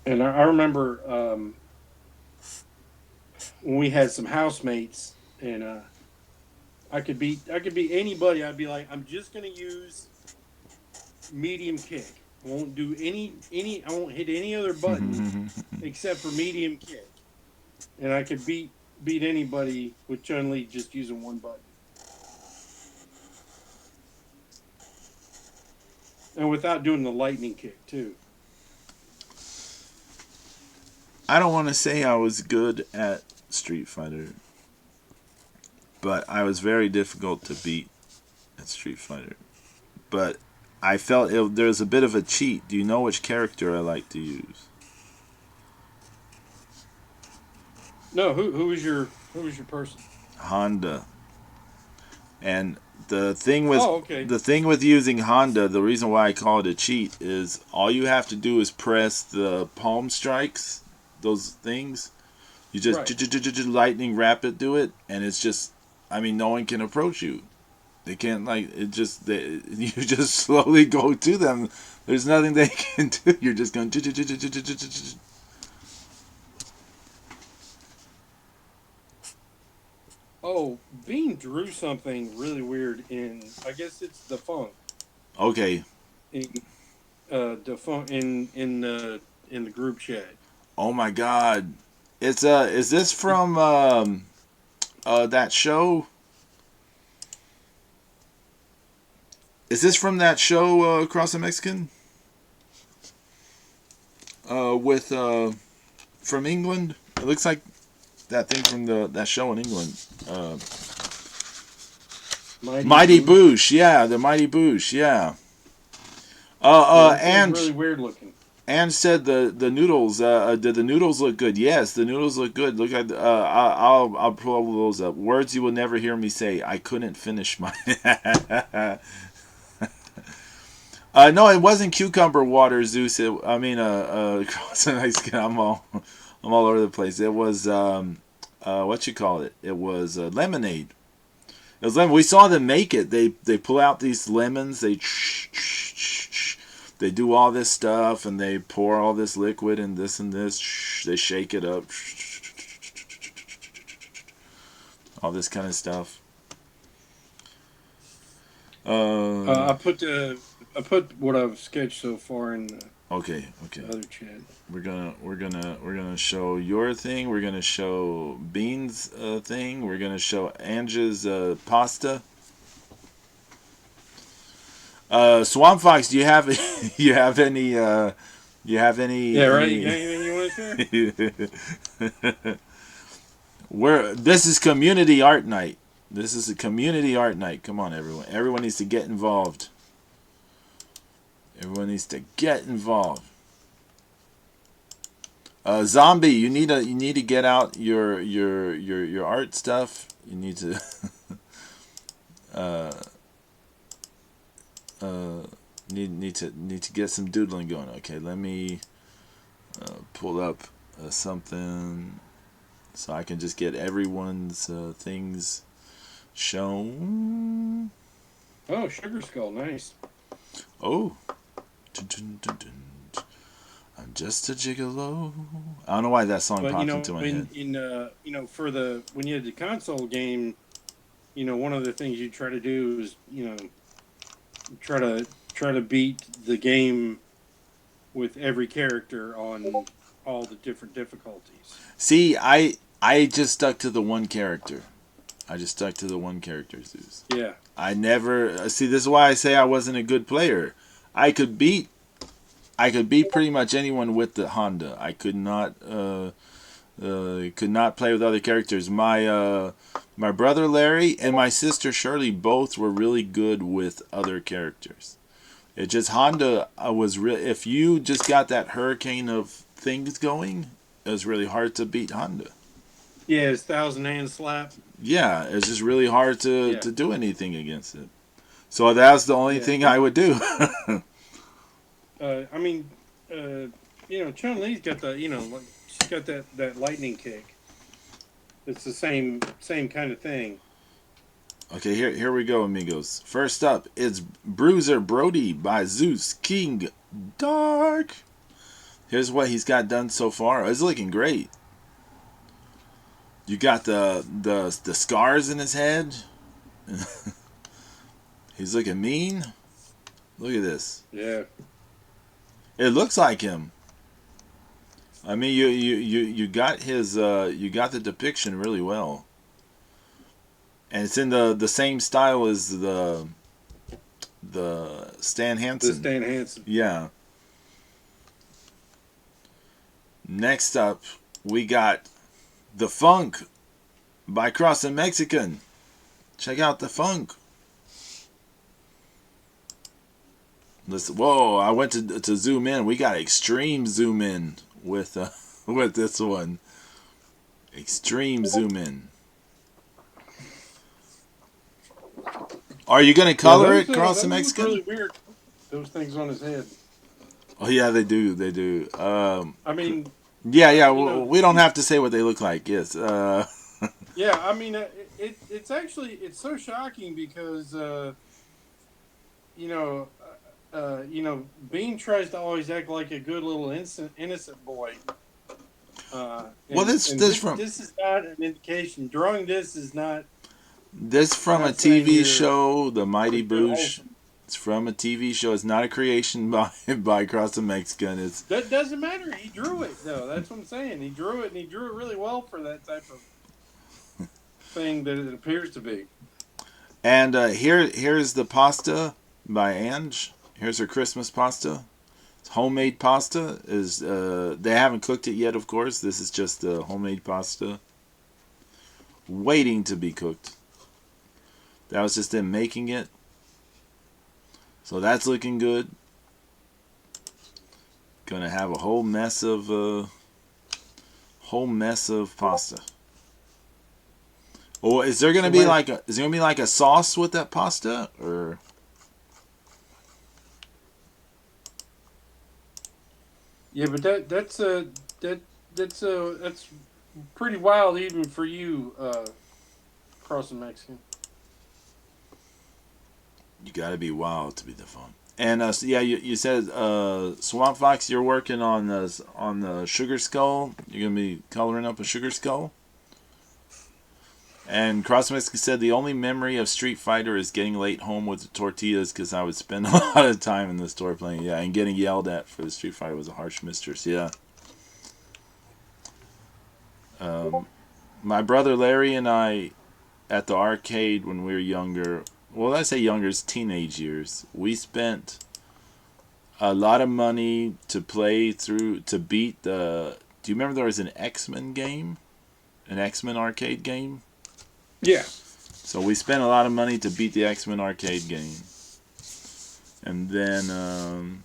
I remember when we had some housemates, and I could beat anybody. I'd be like, I'm just gonna use medium kick. I won't do any. I won't hit any other button except for medium kick, and I could beat anybody with Chun-Li just using one button, and without doing the lightning kick too. I don't want to say I was good at Street Fighter, but I was very difficult to beat at Street Fighter. But I felt there's a bit of a cheat. Do you know which character I like to use? No, who was your person? Honda. And the thing with okay. the thing with using Honda, the reason why I call it a cheat is all you have to do is press the palm strikes, those things. You just Right. lightning rapid do it, and it's just, I mean, no one can approach you. They can't you just slowly go to them. There's nothing they can do. You're just going. Oh, Bean drew something really weird I guess it's the funk. Okay. In the funk in the group chat. Oh my God. It's is this from that show? Is this from that show Across the Mexican? With from England? It looks like that thing from that show in England. Mighty Boosh, yeah, the Mighty Boosh, yeah. And really weird looking. And said the noodles. Did the noodles look good? Yes, the noodles look good. Look at. I'll pull those up. Words you will never hear me say. I couldn't finish my. No, it wasn't cucumber water, Zeus. I'm all over the place. It was what you call it? It was lemonade. It was lemon. We saw them make it. They pull out these lemons. They do all this stuff, and they pour all this liquid and this. They shake it up. All this kind of stuff. I put what I've sketched so far in the okay. other chat. We're gonna show your thing. We're gonna show Bean's thing. We're gonna show Angie's pasta. Swamp Fox, do you have you have any Yeah, right. You got anything you want to share? This is community art night. This is a community art night. Come on, everyone. Everyone needs to get involved. Everyone needs to get involved. Zombie, you need to get out your art stuff. You need to need to get some doodling going. Okay, let me pull up something so I can just get everyone's things shown. Oh, Sugar Skull, nice. Oh, dun, dun, dun, dun. I'm just a gigolo. I don't know why that song popped into my head. For when you had the console game, one of the things you try to do is try to beat the game with every character on all the different difficulties. See, I just stuck to the one character. Zeus. Yeah. I never see. This is why I say I wasn't a good player. I could beat pretty much anyone with the Honda. I could not play with other characters. My brother Larry and my sister Shirley both were really good with other characters. It just Honda was real. If you just got that hurricane of things going, it was really hard to beat Honda. Yeah, his 1,000-hand slap. Yeah, it's just really hard to do anything against it. So that's the only thing I would do. Chun-Li's got she's got that lightning kick. It's the same kind of thing. Okay, here we go, amigos. First up, it's Bruiser Brody by Zeus King Dark. Here's what he's got done so far. It's looking great. You got the scars in his head. He's looking mean. Look at this. Yeah. It looks like him. I mean, you got his you got the depiction really well, and it's in the same style as the Stan Hansen. The Stan Hansen. Yeah. Next up, we got The Funk by Crossing Mexican. Check out The Funk. Listen, whoa! I went to zoom in. We got extreme zoom in with with this one. Extreme zoom in. Are you gonna color it, Crossing Mexican? Really weird. Those things on his head. Oh yeah, they do. They do. I mean, yeah. We don't have to say what they look like. Yes. Yeah, I mean, it's actually so shocking because Bean tries to always act like a good little innocent boy. Well, this is not an indication. Drawing this is not. This from a TV show, The Mighty Boosh. It's from a TV show. It's not a creation by Crossing Mexican. That doesn't matter. He drew it though. That's what I'm saying. He drew it, and he drew it really well for that type of thing that it appears to be. And here's the pasta by Ange. Here's her Christmas pasta. It's homemade pasta. They haven't cooked it yet, of course. This is just homemade pasta, waiting to be cooked. That was just them making it. So that's looking good. Gonna have a whole mess of pasta. Oh, is there gonna be like a sauce with that pasta, or? Yeah, but that's pretty wild even for you, Crossing Mexican. You gotta be wild to be the fun. And yeah, you said Swamp Fox, you're working on the Sugar Skull. You're gonna be coloring up a Sugar Skull. And Crossing Mexican said the only memory of Street Fighter is getting late home with the tortillas because I would spend a lot of time in the store playing. Yeah, and getting yelled at for the Street Fighter was a harsh mistress. Yeah. My brother Larry and I, at the arcade when we were younger, well, I say younger, it's teenage years, we spent a lot of money to beat the... Do you remember there was an X-Men game? An X-Men arcade game? Yeah. So we spent a lot of money to beat the X-Men arcade game. And then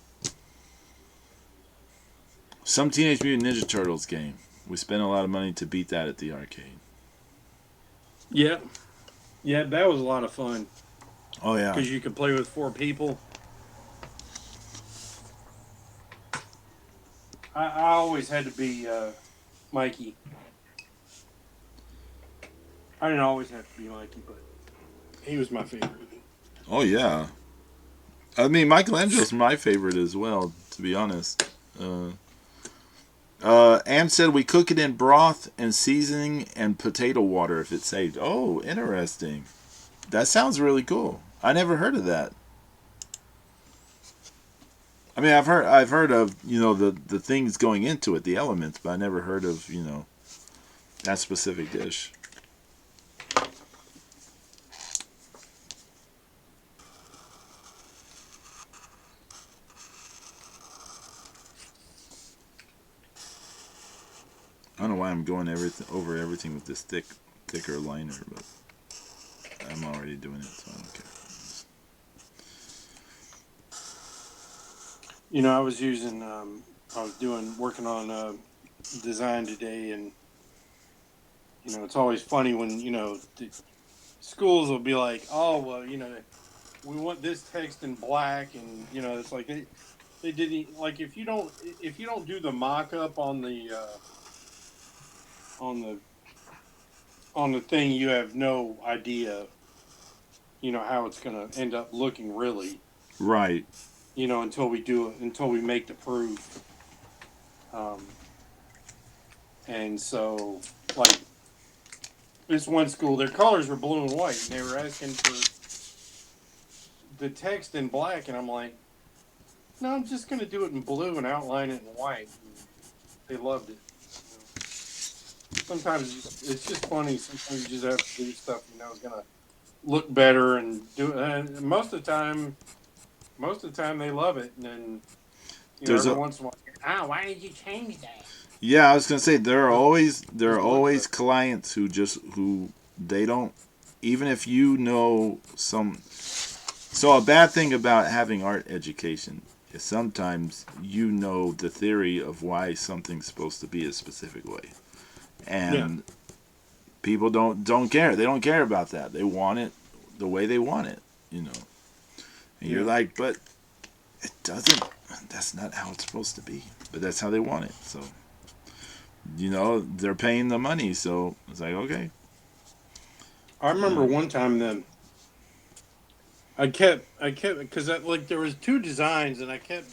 some Teenage Mutant Ninja Turtles game. We spent a lot of money to beat that at the arcade. Yeah. Yeah, that was a lot of fun. Oh, yeah. Because you could play with 4 people. I always had to be Mikey. I didn't always have to be Mikey, but he was my favorite. Oh, yeah. I mean, Michelangelo's my favorite as well, to be honest. Ann said we cook it in broth and seasoning and potato water if it's saved. Oh, interesting. That sounds really cool. I never heard of that. I mean, I've heard of, the things going into it, the elements, but I never heard of, that specific dish. I don't know why I'm going over everything with this thicker liner, but I'm already doing it, so I don't care. I was working on design today, and it's always funny when the schools will be like, oh well, we want this text in black, and it's like they didn't, like, if you don't do the mock-up on the thing, you have no idea how it's going to end up looking really, right, until we make the proof. And so, like, this one school, their colors were blue and white, and they were asking for the text in black, and I'm like, no, I'm just going to do it in blue and outline it in white. And they loved it. Sometimes it's just funny. Sometimes you just have to do stuff is going to look better and do it. And most of the time they love it. And then every once in a while, why did you change that? Yeah, I was gonna say there are always Just look clients who they don't, even if you know some. So a bad thing about having art education is sometimes you know the theory of why something's supposed to be a specific way, yeah, and people don't care. They don't care about that. They want it the way they want it, you know. And you're yeah. like, but it doesn't. That's not how it's supposed to be. But that's how they want it. So you know they're paying the money. So it's like okay. I remember one time then I kept because like there was two designs and I kept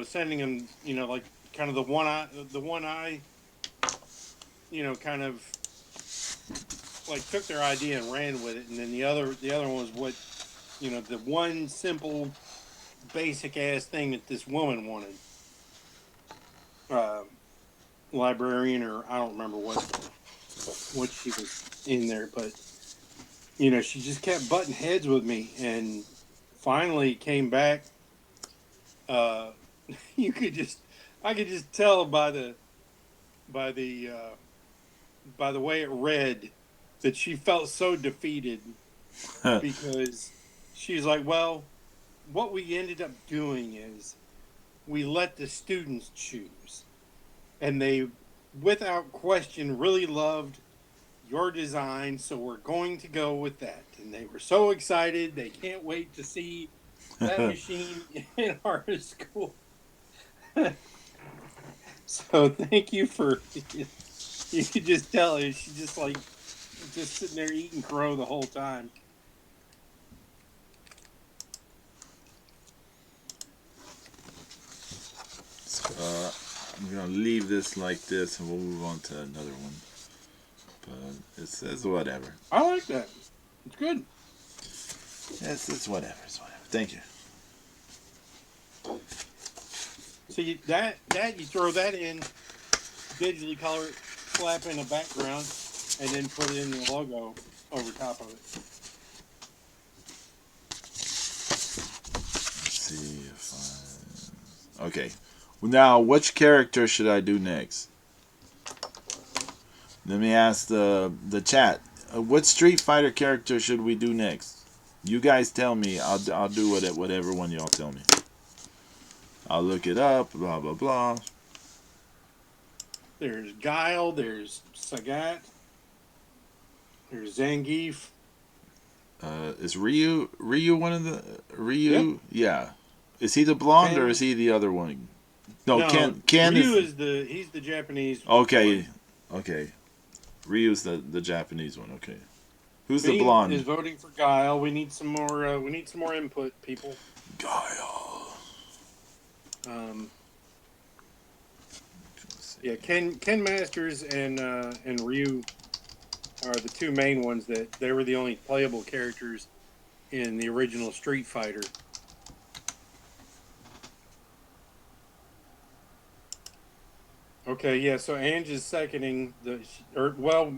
sending them like kind of the one eye kind of like took their idea and ran with it, and then the other one was what the one simple basic ass thing that this woman wanted. Uh, Librarian, or I don't remember what she was in there, but she just kept butting heads with me, and finally came back. Uh, you could just I could just tell by the uh, by the way it read that she felt so defeated because she's like, well, what we ended up doing is we let the students choose, and they, without question, really loved your design, so we're going to go with that. And they were so excited; they can't wait to see that machine in our school. So thank you for. You could just tell her she just like just sitting there eating crow the whole time. I'm gonna leave this like this, and we'll move on to another one. But it's whatever. I like that. It's good. It's whatever. It's whatever. Thank you. So that you throw that in, digitally color it, slap in a background, and then put it in the logo over top of it. Let's see if I. Okay. Now, which character should I do next? Let me ask the chat. What Street Fighter character should we do next? You guys tell me. I'll do whatever one y'all tell me. I'll look it up. Blah blah blah. There's Guile. There's Sagat. There's Zangief. Is Ryu one of the Yep. Ryu? Yeah. Is he the blonde or Ken. is he the other one? No, No, Ken Ryu is. is he's the Japanese. Okay, one. okay. Ryu's the Japanese one. Okay. Who's the B is blonde? voting for Guile. We need some more. We need some more input, people. Guile. Um, yeah, Ken Masters and Ryu are the two main ones that they were the only playable characters in the original Street Fighter. Okay, yeah. So Ange is seconding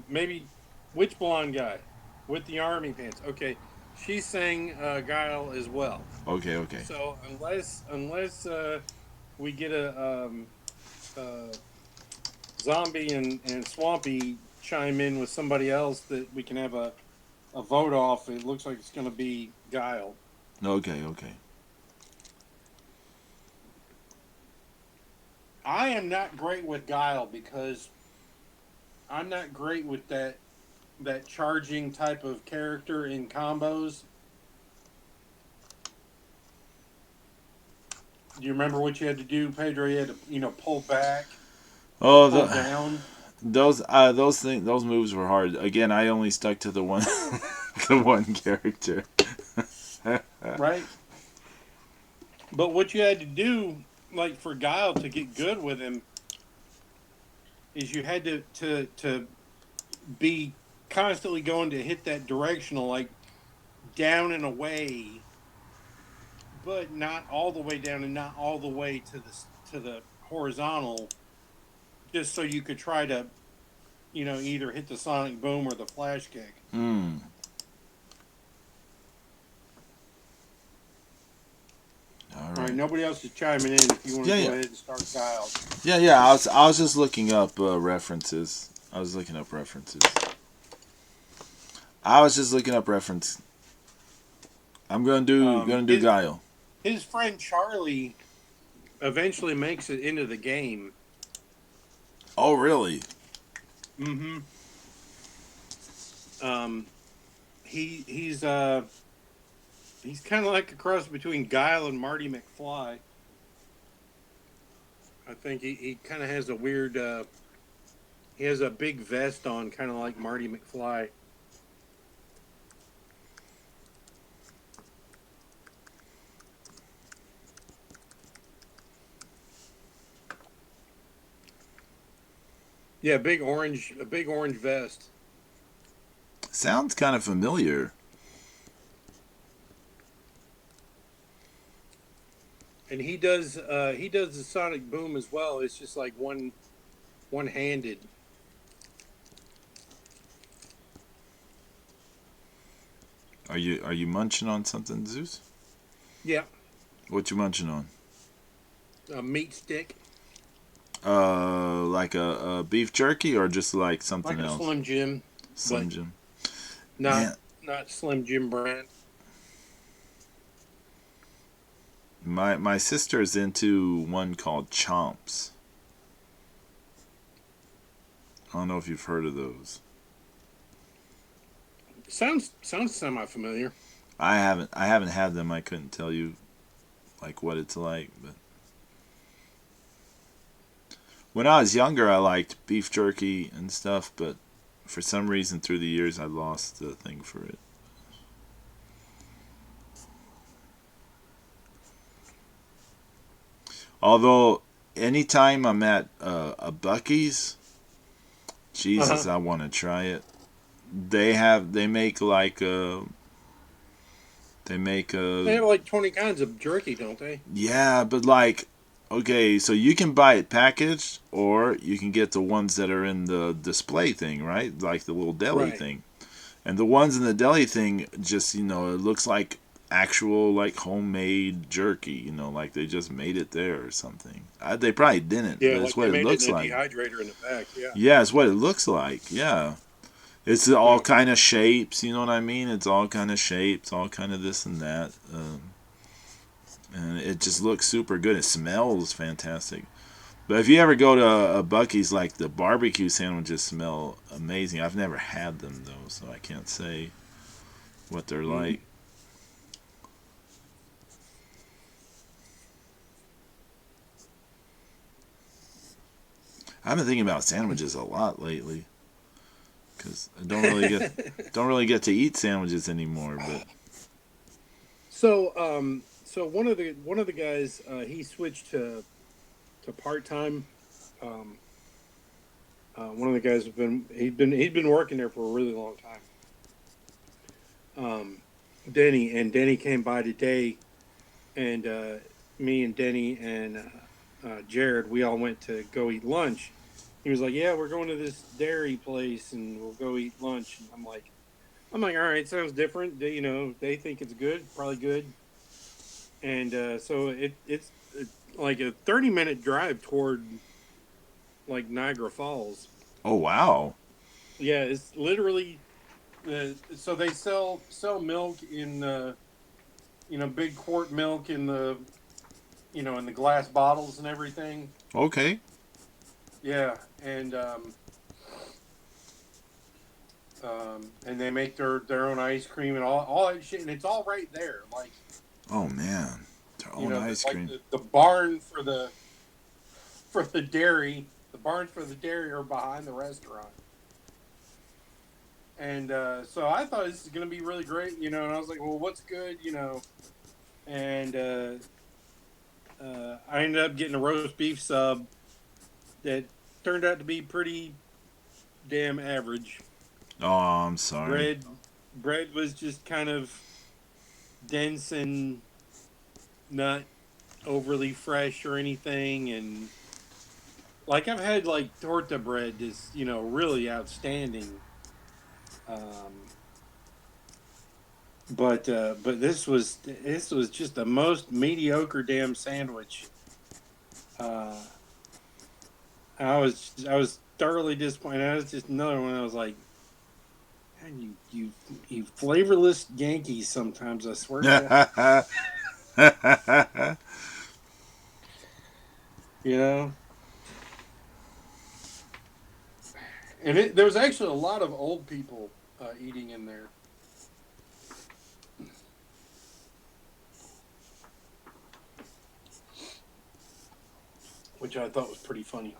maybe which blonde guy with the army pants? Okay, she's saying Guile as well. Okay, okay. So unless we get a zombie and Swampy chime in with somebody else that we can have a vote off, it looks like it's going to be Guile. Okay, okay. I am not great with Guile because I'm not great with that charging type of character in combos. Do you remember what you had to do, Pedro? You had to, pull back, Oh, pull down. those moves were hard. Again, I only stuck to the one the one character. Right? But what you had to do, like for Guile to get good with him, is you had to be constantly going to hit that directional, like down and away, but not all the way down and not all the way to the horizontal, just so you could try to, either hit the sonic boom or the flash kick. Hmm. All All right, right, nobody else is chiming in. If you want to Yeah, go yeah. ahead and start, Kyle. Yeah. I was just looking up references. I was looking up references. I was just looking up reference. I'm gonna do His Guile. his friend Charlie eventually makes it into the game. Oh, really? Mm-hmm. Um, he's kind of like a cross between Guile and Marty McFly. I think he kind of has a weird. He has a big vest on, kind of like Marty McFly. Yeah, a big orange vest. Sounds kind of familiar. And he does the sonic boom as well. It's just like one handed. Are you munching on something, Zeus? Yeah, What you munching on? a meat stick, Like a beef jerky or just like like something a else? Slim Jim, but Slim Jim. not Man, not Slim Jim brand. my sister's into one called Chomps. I don't know if you've heard of those. Sounds semi familiar. I haven't had them. I couldn't tell you like what it's like, but when I was younger, I liked beef jerky and stuff, but for some reason through the years, I lost the thing for it. Although, anytime I'm at a Bucky's, Uh Jesus, huh. I want to try it. They make like they make They a have like 20 kinds of jerky, don't they? yeah, but like okay, so you can buy it packaged or you can get the ones that are in the display thing, right? Like the little deli Right. thing. And the ones in the deli thing just, it looks like actual like homemade jerky, like they just made it there or something. They probably didn't, Yeah, but it's like they what it made it looks in a like. dehydrator in the back. Yeah. Yeah, it's what it looks like. Yeah. It's all Yeah. kind of shapes, you know what I mean? It's all kind of shapes, all kind of this and that. And it just looks super good. It smells fantastic. But if you ever go to a Bucky's, like the barbecue sandwiches smell amazing. I've never had them though, so I can't say what they're Mm. like. I've been thinking about sandwiches a lot lately because I don't really get to eat sandwiches anymore. But So one of the guys he switched to part time. Um, one of the guys has been he'd been working there for a really long time. Um, Denny came by today, and me and Denny and Jared, we all went to go eat lunch. He was like, "Yeah, we're going to this dairy place, and we'll go eat lunch." And I'm like, "All right, sounds different. They think it's good, probably good." And so it's like a 30-minute drive toward like Niagara Falls. oh wow, Yeah, it's literally so they sell milk in big quart milk in the in the glass bottles and everything. okay, Yeah, and they make their own ice cream and all that shit, and it's all right there. Like oh man, their own ice like cream. the barn for the dairy, the barns for the dairy are behind the restaurant. And so I thought this is gonna be really great, and I was like, well, what's good. And I ended up getting a roast beef sub that turned out to be pretty damn average. Oh, I'm sorry. Bread bread was just kind of dense and not overly fresh or anything, and like I've had like torta bread is really outstanding. Um, but this was just the most mediocre damn sandwich. Uh, I was thoroughly disappointed. That was just another one. I was like, man, you flavorless Yankees. Sometimes I swear to God, you know. And there was actually a lot of old people eating in there, which I thought was pretty funny.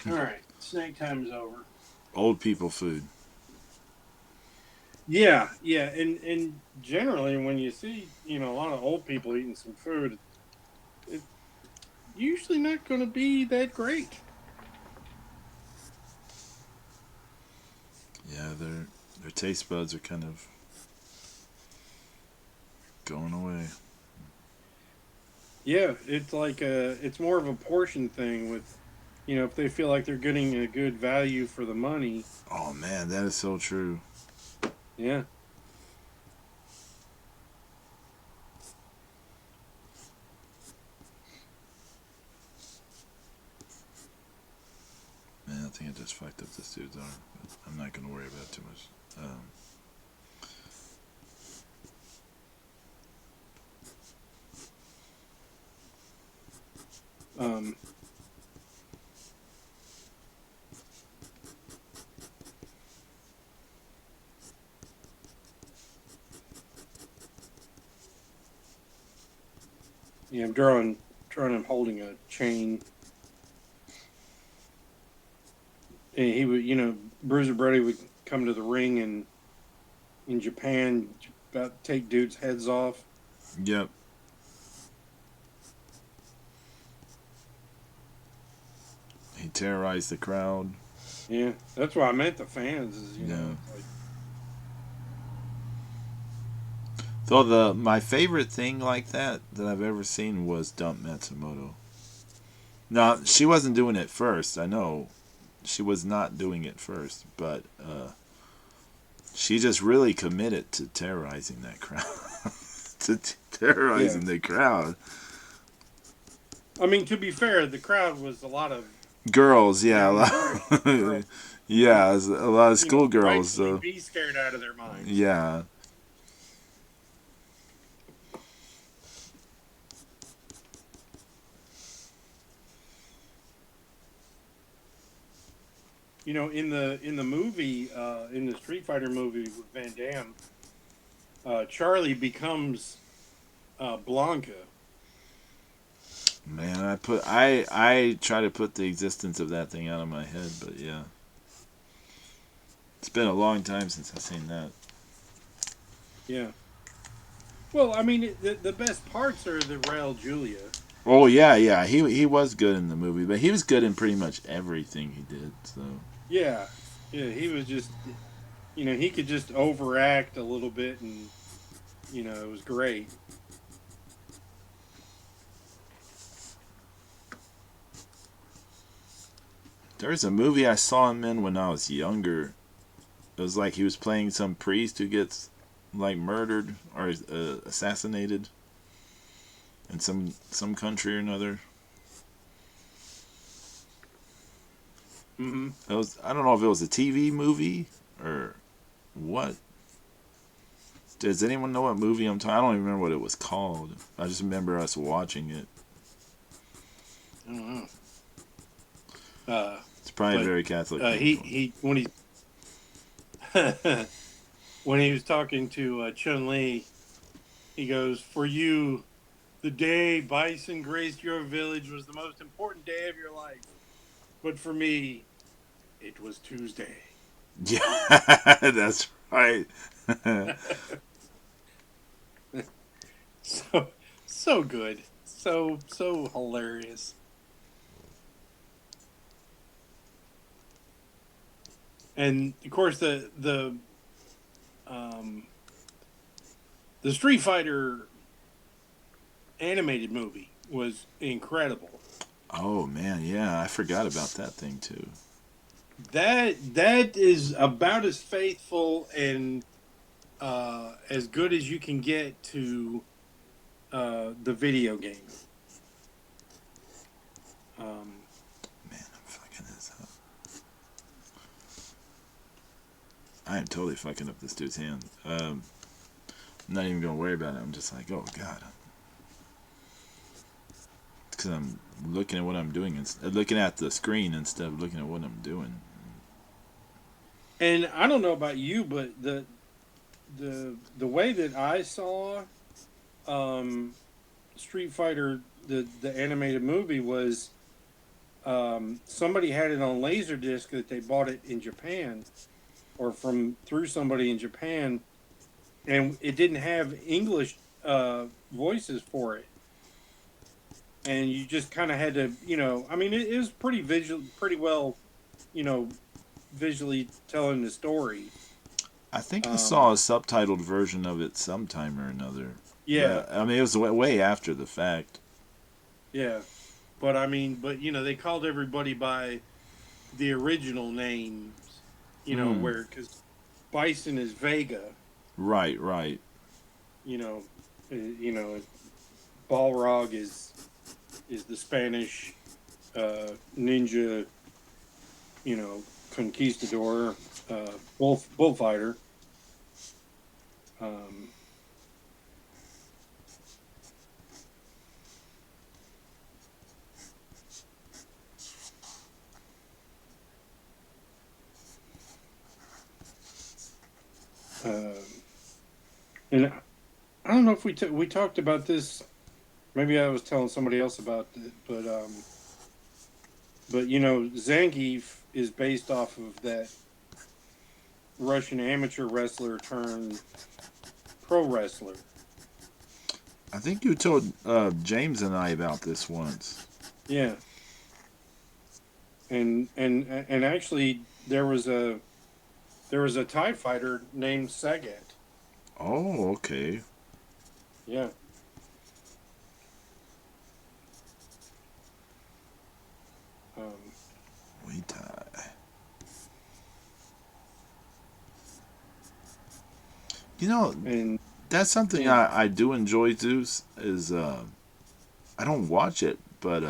All right, snack time is over. Old people food. Yeah, yeah, and generally when you see a lot of old people eating some food, it's usually not going to be that great. Yeah, their taste buds are kind of going away. Yeah, it's like it's more of a portion thing with, if they feel like they're getting a good value for the money. Oh man, that is so true. Yeah. Man, I think I just fucked up this dude's arm. But I'm not gonna worry about it too much. Um, yeah, I'm drawing him holding a chain. And he would, Bruiser Brody would come to the ring and in Japan about to take dudes' heads off. Yep. He terrorized the crowd. Yeah, that's what I meant. The fans is, Yeah. like, So my favorite thing like that I've ever seen was Dump Matsumoto. Now she wasn't doing it first. I know she was not doing it first, but she just really committed to terrorizing that crowd. Terrorizing yeah. the crowd. I mean, to be fair, the crowd was a lot of Girls, yeah, young girls, yeah, a lot of schoolgirls. rightfully So be scared out of their minds. yeah, In the movie, in the Street Fighter movie with Van Damme, Charlie becomes Blanca. man, I try to put the existence of that thing out of my head, but yeah, it's been a long time since I've seen that. Yeah. Well, I mean, the best parts are the Raul Julia. Oh yeah, yeah, he was good in the movie, but he was good in pretty much everything he did. So Yeah. Yeah, he was just, he could just overact a little bit and, it was great. there's a movie I saw him in when I was younger. It was like he was playing some priest who gets like murdered or assassinated in some country or another. Mm-hmm. It was, I don't know if it was a TV movie or what. Does anyone know what movie I'm talking? I don't even remember what it was called. I just remember us watching it. I don't know. It's probably But very Catholic. he when he when he was talking to Chun Li, he goes, "For you, the day Bison graced your village was the most important day of your life. But for me, it was Tuesday." Yeah, that's right. So good, so hilarious. And of course, um, the Street Fighter animated movie was incredible. Oh man, yeah, I forgot about that thing too. That is about as faithful and as good as you can get to the video game. Man, I'm fucking this up. I am totally fucking up this dude's hand. I'm not even gonna worry about it. I'm just like, oh god. Because I'm looking at what I'm doing, looking at the screen instead of looking at what I'm doing. And I don't know about you, but the way that I saw Street Fighter, the animated movie, was somebody had it on Laserdisc that they bought it in Japan, or through somebody in Japan, and it didn't have English voices for it, and you just kind of had to, I mean, it was pretty pretty well, you know, visually telling the story. I think I saw a subtitled version of it sometime or another. Yeah, I mean, it was way after the fact. yeah, but I mean, they called everybody by the original names, where, because Bison is Vega, Right. you know, Balrog is the Spanish ninja, conquistador, bullfighter. And I don't know if we talked about this. Maybe I was telling somebody else about it, but Zangief is based off of that Russian amateur wrestler turned pro wrestler. I think you told James and I about this once. Yeah. And actually there was a TIE fighter named Sagat. Oh, okay. Yeah. Muay Thai. You know, And that's something I do enjoy, Zeus, is I don't watch it, but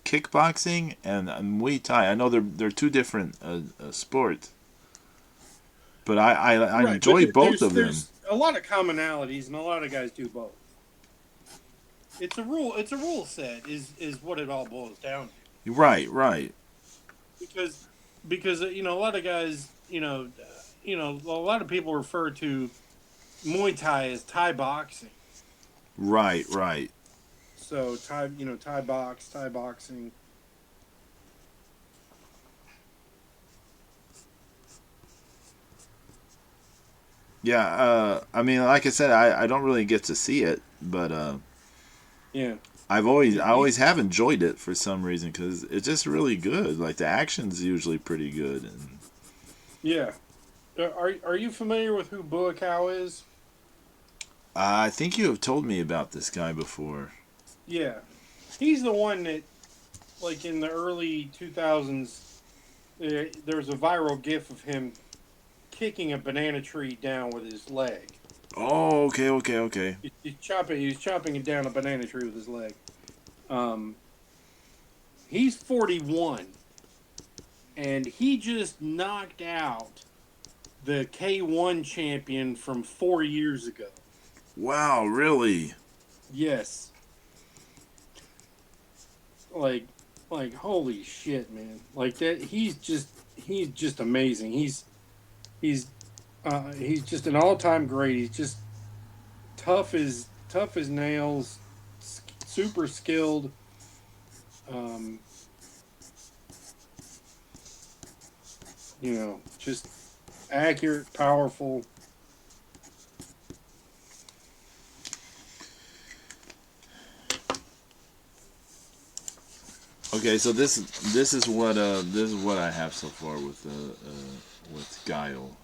kickboxing and Muay Thai, I know they're two different sports, but I right, enjoy but both of them. there's a lot of commonalities, and a lot of guys do both. It's a rule set is what it all boils down to. Right. Because a lot of guys, a lot of people refer to Muay Thai as Thai boxing. Right. So Thai boxing. Yeah, I mean, like I said, I don't really get to see it, but Yeah. I always have enjoyed it for some reason because it's just really good. Like the action's usually pretty good, and Yeah. Are you familiar with who Buakaw is? I think you have told me about this guy before. Yeah. He's the one that, like, in the early 2000s, there was a viral gif of him kicking a banana tree down with his leg. Oh, okay. He's chopping it down a banana tree with his leg. He's 41, and he just knocked out the K1 champion from 4 years ago. Wow, really? Yes. Like holy shit, man. Like that, he's just amazing. He's just an all-time great. He's just tough as nails, super skilled. Just accurate, powerful. Okay, so this is what I have so far with Guile.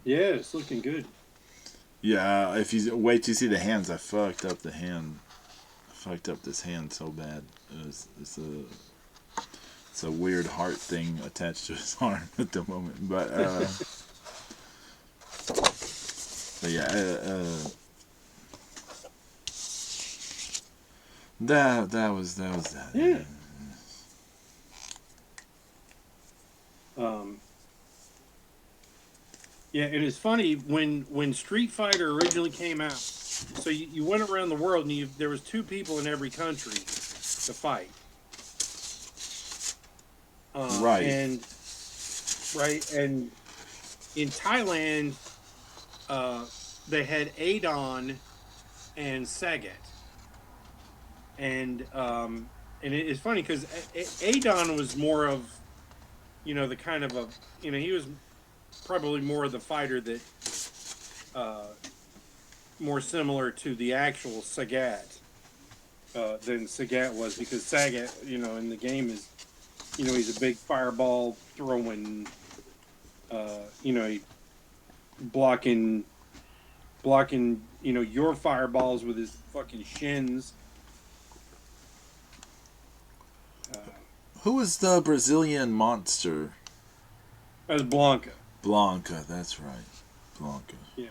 Yeah, it's looking good. Yeah, if you wait till you see the hands, I fucked up the hand. I fucked up this hand so bad. It's a weird heart thing attached to his arm at the moment, but yeah, that was that. Yeah. Yeah, it is funny when Street Fighter originally came out. So you went around the world and there was two people in every country to fight. Right. And right, and in Thailand, they had Adon and Sagat, and it's funny because Adon was more of the kind of a he was probably more of the fighter that more similar to the actual Sagat than Sagat was, because Sagat in the game is he's a big fireball throwing he blocking your fireballs with his fucking shins. Who was the Brazilian monster? That was Blanca. Blanca. That's right. Blanca. Yeah.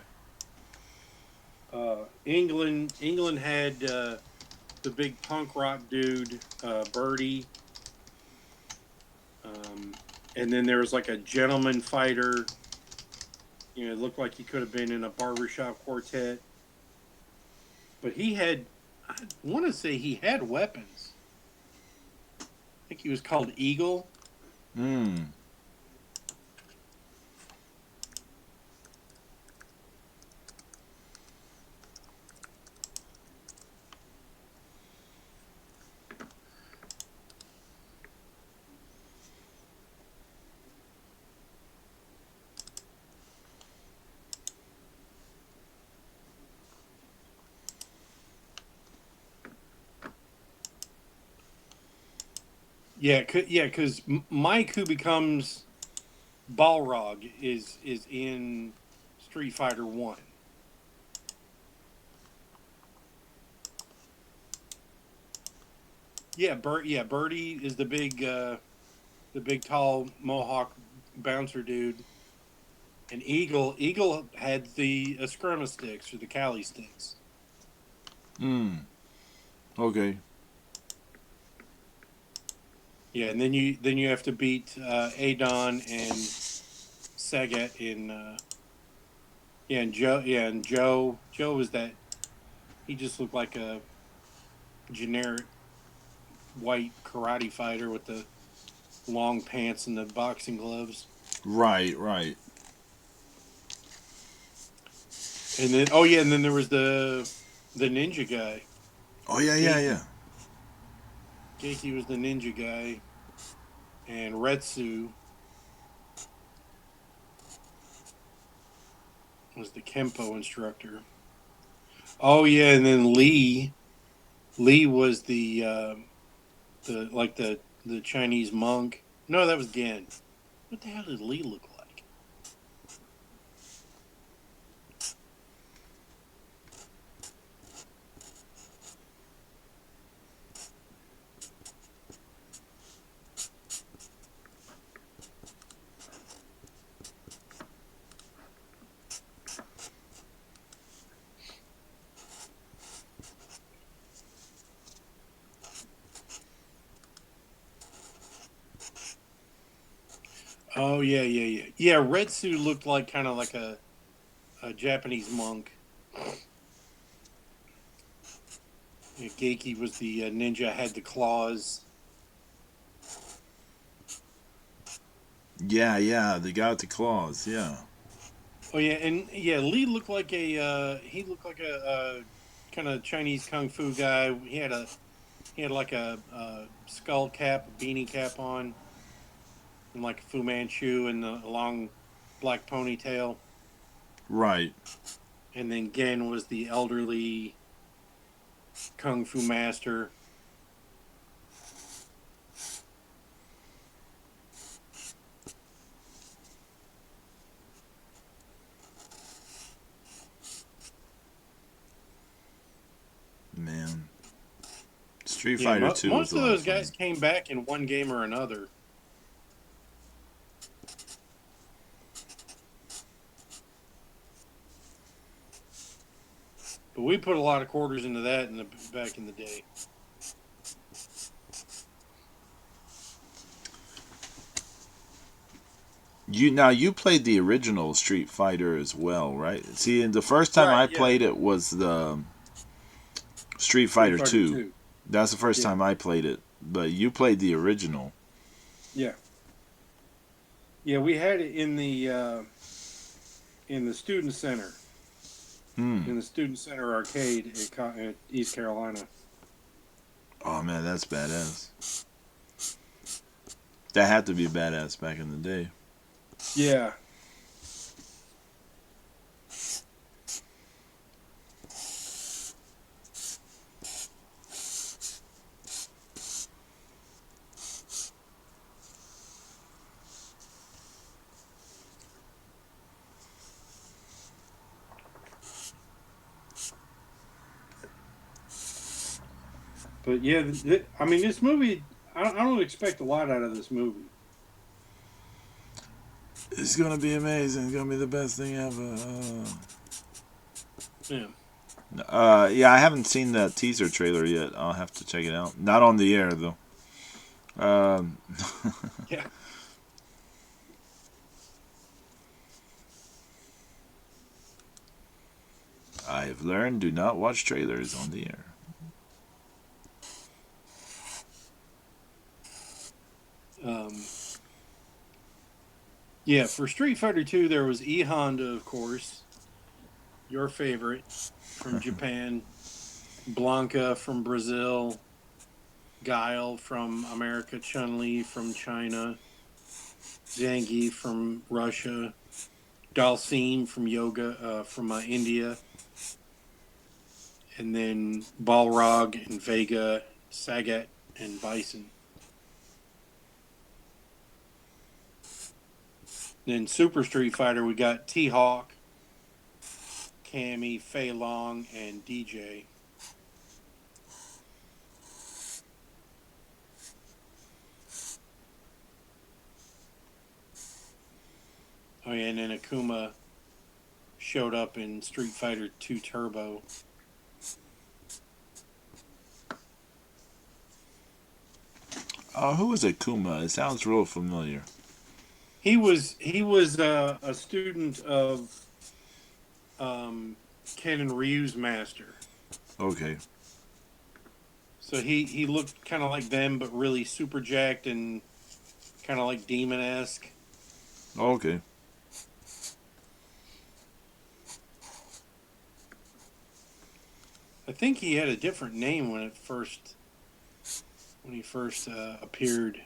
England had the big punk rock dude, Birdie. And then there was like a gentleman fighter. It looked like he could have been in a barbershop quartet. But I want to say he had weapons. I think he was called Eagle. Hmm. Yeah, because Mike, who becomes Balrog, is in Street Fighter 1. Yeah, Birdie is the big tall mohawk bouncer dude, and Eagle had the Eskrima sticks or the Cali sticks. Hmm. Okay. Yeah, and then you have to beat Adon and Sagat in and Joe was that he just looked like a generic white karate fighter with the long pants and the boxing gloves. Right. Right. And then there was the ninja guy. Oh yeah. Yeah. Geiki. Yeah. Geiki was the ninja guy, and Retsu was the Kempo instructor. Oh yeah, and then Lee was the Chinese monk. No, that was Gen. What the hell did Lee look like? Oh yeah. Retsu looked like kind of like a Japanese monk. Yeah, Geiki was the ninja, had the claws. Yeah. Yeah. The guy with the claws. Yeah. Oh yeah, and yeah, Lee looked like a kind of Chinese kung fu guy. He had like a skull cap, a beanie cap on, and like a Fu Manchu and a long black ponytail. Right. And then Gen was the elderly kung fu master. Man. Street Yeah, Fighter 2 was most a of lot of those fun. guys came back in one game or another. we put a lot of quarters into that back in the day. You played the original Street Fighter as well, right? See, the first time I Right, yeah. played it was the Street Street Fighter Fighter 2. 2. That's the first Yeah. time I played it. But you played the original. Yeah. Yeah, we had it in the student center. In the student center arcade at East Carolina. Oh man, that's badass. That had to be badass back in the day. Yeah. But yeah, I mean, this movie, I don't expect a lot out of this movie. It's gonna be amazing. It's gonna be the best thing ever. Yeah. Yeah, I haven't seen that teaser trailer yet. I'll have to check it out. Not on the air though. Yeah. I've learned do not watch trailers on the air. Yeah, for Street Fighter 2, there was E Honda, of course, your favorite from Japan, Blanca from Brazil, Guile from America, Chun-Li from China, Zangief from Russia, Dalsim from India, and then Balrog and Vega, Sagat and Bison. Then Super Street Fighter, we got T-Hawk, Cammy, Fei Long, and DJ. Oh yeah, and then Akuma showed up in Street Fighter 2 Turbo. Who is Akuma? It sounds real familiar. He was a student of Ken and Ryu's master. Okay. So he looked kind of like them, but really super jacked and kind of like demon-esque. Okay. I think he had a different name when he first appeared.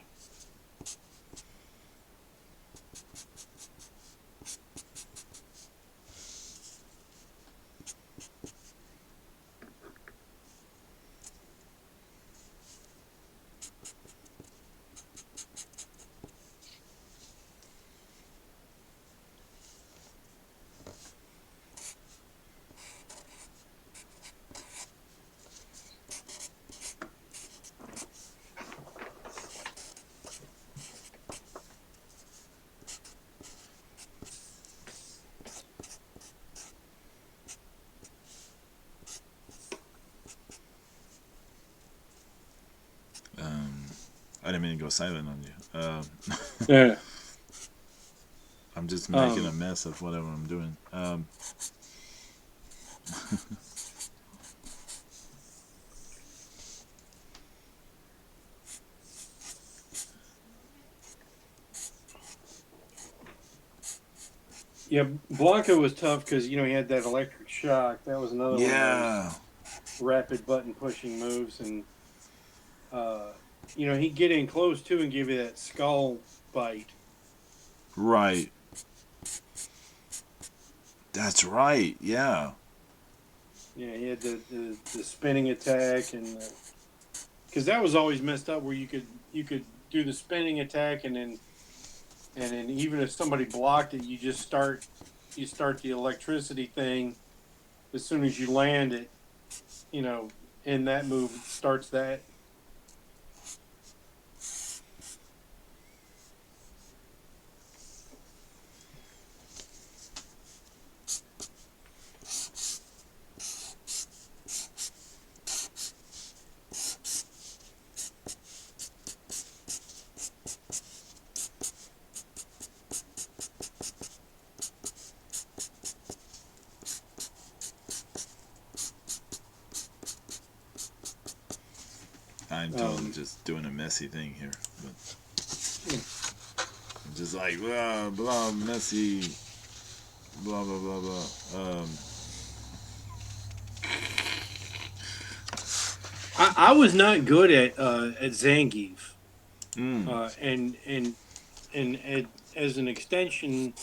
I didn't mean to go silent on you. Yeah. I'm just making a mess of whatever I'm doing. Yeah, Blanca was tough because he had that electric shock. That was another one of those rapid button pushing moves, and he'd get in close too and give you that skull bite. Right. That's right. Yeah. Yeah, he had the spinning attack, and because that was always messed up, where you could do the spinning attack, and then even if somebody blocked it, you start the electricity thing as soon as you land it. In that move, it starts that. I'm totally just doing a messy thing here. But just like, blah, blah, messy, blah, blah, blah, blah. I was not good at Zangief, Mm. and as an extension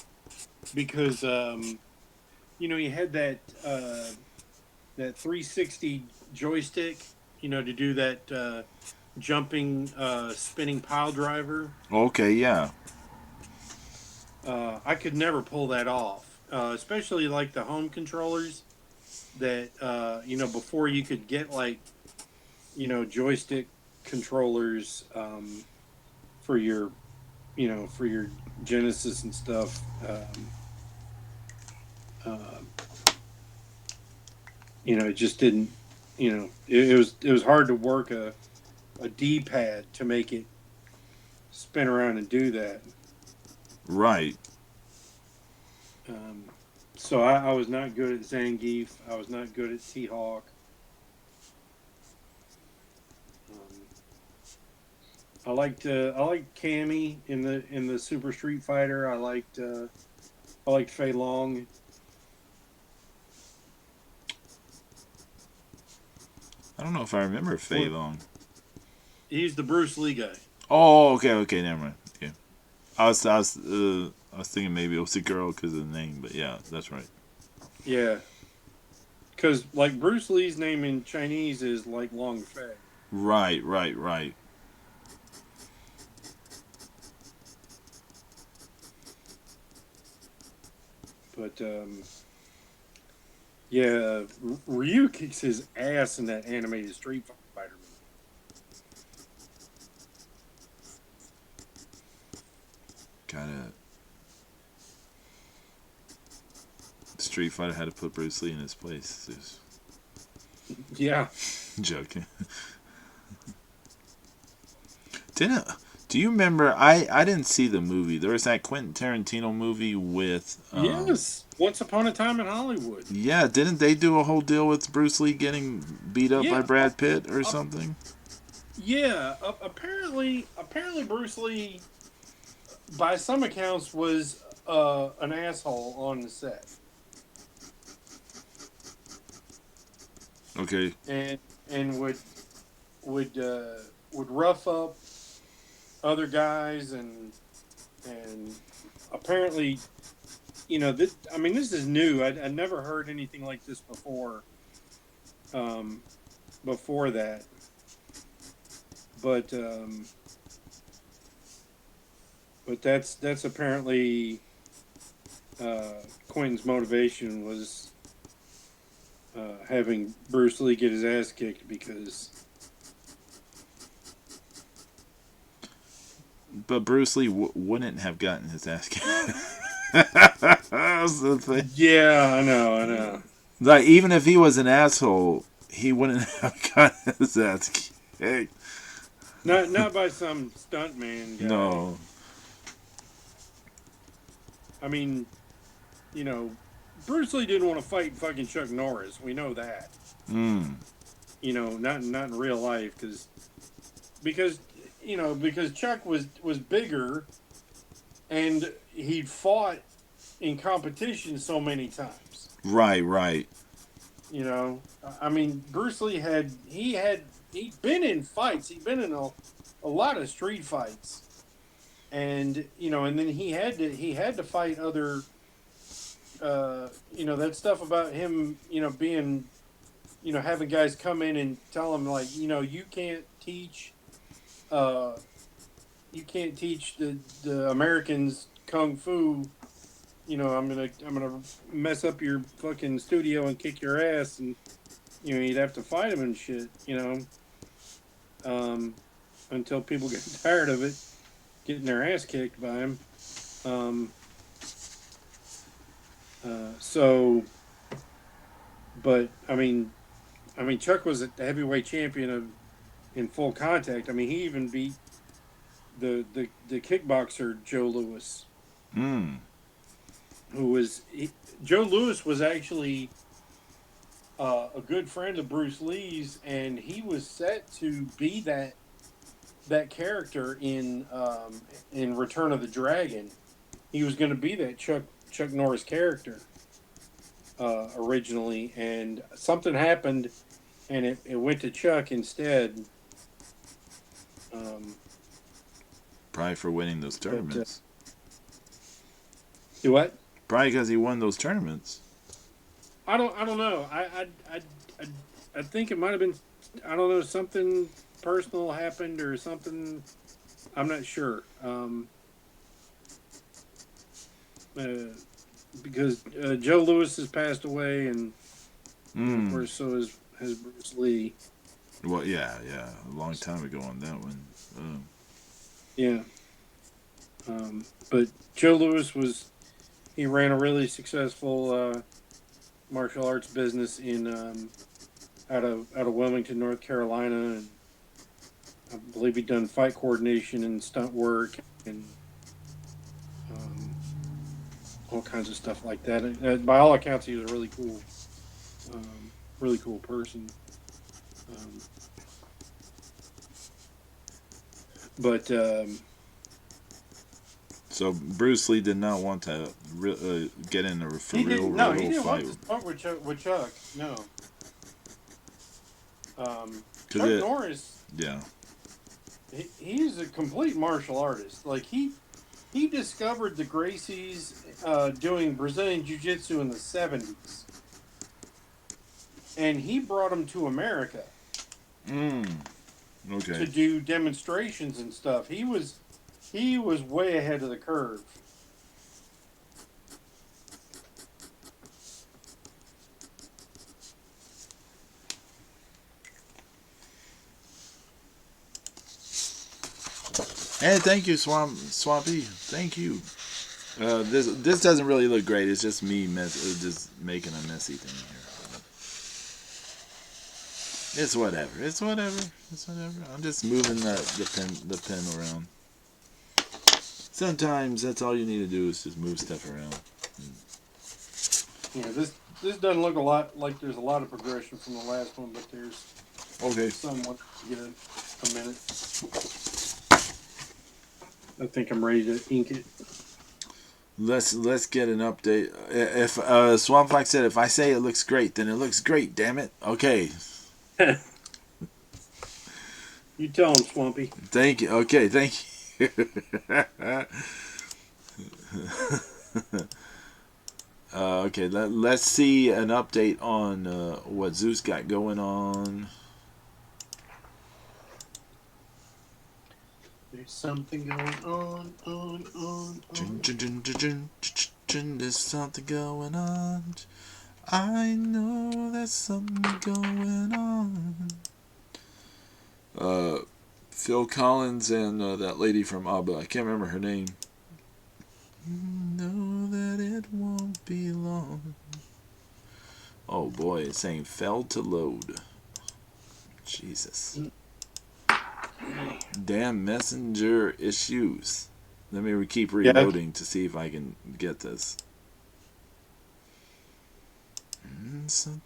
because you had that 360 joystick, to do that jumping spinning pile driver. Okay, yeah. I could never pull that off, especially like the home controllers that before you could get like joystick controllers for your for your Genesis and stuff. Uh, it just didn't. It was hard to work a D pad to make it spin around and do that. Right. Um, so I was not good at Zangief. I was not good at T-Hawk. I liked Cammy in the Super Street Fighter. I liked Fei Long. I don't know if I remember Fei Long. He's the Bruce Lee guy. Oh, okay, never mind. Okay, I was thinking maybe it was a girl because of the name, but yeah, that's right. Yeah, because like Bruce Lee's name in Chinese is like Long Fei. Right. But yeah, Ryu kicks his ass in that animated Street Fighter movie. Gotta. Street Fighter had to put Bruce Lee in his place. Just Yeah. joking. Do you remember? I didn't see the movie. There was that Quentin Tarantino movie with. Yes. Once Upon a Time in Hollywood. Yeah, didn't they do a whole deal with Bruce Lee getting beat up by Yeah. Brad Pitt or something? Yeah. Apparently, Bruce Lee, by some accounts, was an asshole on the set. Okay. And would rough up other guys and apparently, this is new. I'd never heard anything like this before. Before that, but that's apparently Quentin's motivation was having Bruce Lee get his ass kicked because. But Bruce Lee wouldn't have gotten his ass kicked. That's the thing. Yeah, I know. Like, even if he was an asshole, he wouldn't have gotten his ass kicked. Not by some stuntman guy. No. I mean, Bruce Lee didn't want to fight fucking Chuck Norris. We know that. Not in real life because Chuck was bigger and he'd fought in competition so many times. Right. I mean, Bruce Lee he'd been in fights. He'd been in a lot of street fights. And and then he had to fight other that stuff about him, being having guys come in and tell him like, you can't teach the Americans kung fu. I'm gonna mess up your fucking studio and kick your ass, and you'd have to fight him and shit. Until people get tired of it, getting their ass kicked by him. But I mean, Chuck was a heavyweight champion in full contact. I mean, he even beat the kickboxer Joe Louis. Joe Louis was actually a good friend of Bruce Lee's, and he was set to be that character in Return of the Dragon. He was going to be that Chuck Norris character originally, and something happened, and it went to Chuck instead. Um, Probably for winning those tournaments. do what? Probably because he won those tournaments. I don't know. I think it might have been, I don't know, something personal happened or something. I'm not sure. Because Joe Louis has passed away, and of course so has Bruce Lee. Well, yeah, a long time ago on that one. Yeah. But Joe Louis he ran a really successful martial arts business in out of Wilmington, North Carolina, and I believe he'd done fight coordination and stunt work and all kinds of stuff like that. And, by all accounts, he was a really cool person. But so Bruce Lee did not want to get in a he didn't fight. Want to start with Chuck. No. Chuck Norris. Yeah. He's a complete martial artist. Like he discovered the Gracies doing Brazilian Jiu-Jitsu in the 70s, and he brought them to America. Okay. To do demonstrations and stuff. He was way ahead of the curve. Hey, thank you, Swampy. Thank you. This doesn't really look great. It's just me just making a messy thing here. It's whatever. I'm just moving the pen around. Sometimes that's all you need to do is just move stuff around. Yeah, this doesn't look a lot like there's a lot of progression from the last one, but there's somewhat. Get a minute. I think I'm ready to ink it. Let's get an update. If Swamp Fox said, if I say it looks great, then it looks great. Damn it. Okay. You tell him, Swampy. Thank you. Okay, thank you. Okay, let's see an update on what Zeus got going on. There's something going on. There's something going on. I know there's something going on. Phil Collins and that lady from ABBA. I can't remember her name. Know that it won't be long. Oh boy, it's saying failed to load. Jesus. Damn messenger issues. Let me keep reloading to see if I can get this.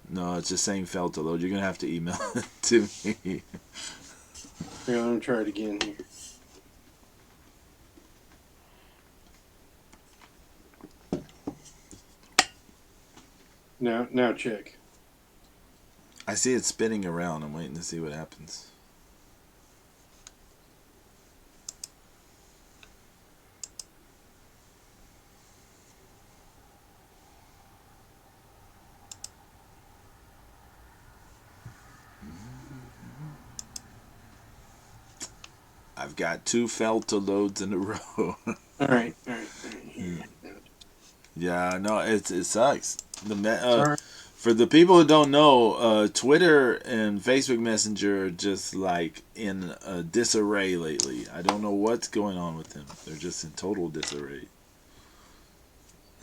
No, it's just saying failed to load. You're going to have to email it to me. Yeah, I'm going to try it again here. Now check. I see it spinning around. I'm waiting to see what happens. I've got 2 failed to loads in a row. All right. Yeah, no, it sucks. For the people who don't know, Twitter and Facebook Messenger are just like in a disarray lately. I don't know what's going on with them. They're just in total disarray.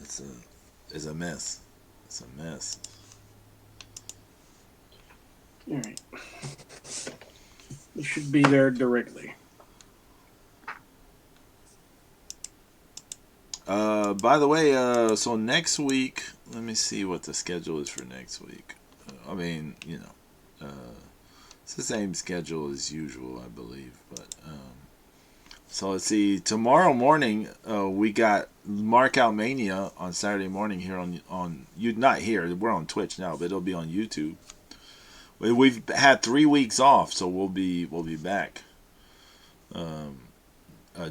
It's a mess. It's a mess. All right. You should be there directly. By the way, so next week, let me see what the schedule is for next week. I mean, it's the same schedule as usual, I believe. But so let's see. Tomorrow morning, we got Markout Mania on Saturday morning here on you. Not here. We're on Twitch now, but it'll be on YouTube. We've had 3 weeks off, so we'll be back.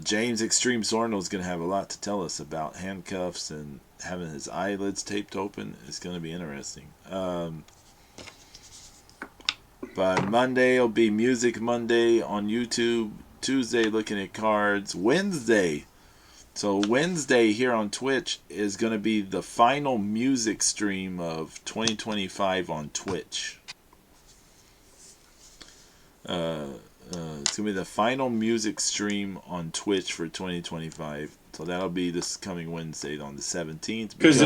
James Extreme Sorno is going to have a lot to tell us about handcuffs and having his eyelids taped open. It's going to be interesting. But Monday will be Music Monday on YouTube. Tuesday looking at cards. Wednesday. So Wednesday here on Twitch is going to be the final music stream of 2025 on Twitch. It's going to be the final music stream on Twitch for 2025. So that'll be this coming Wednesday on the 17th. Because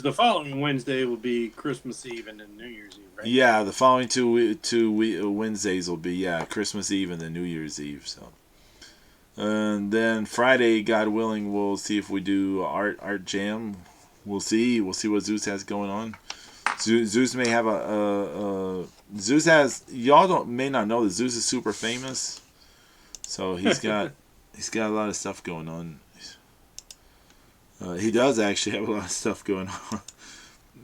the following Wednesday will be Christmas Eve and then New Year's Eve, right? Yeah, the following two Wednesdays will be, Christmas Eve and then New Year's Eve. So, and then Friday, God willing, we'll see if we do Art Jam. We'll see. We'll see what Zeus has going on. Zeus may have Zeus has, y'all may not know that Zeus is super famous, so he's got a lot of stuff going on. He does actually have a lot of stuff going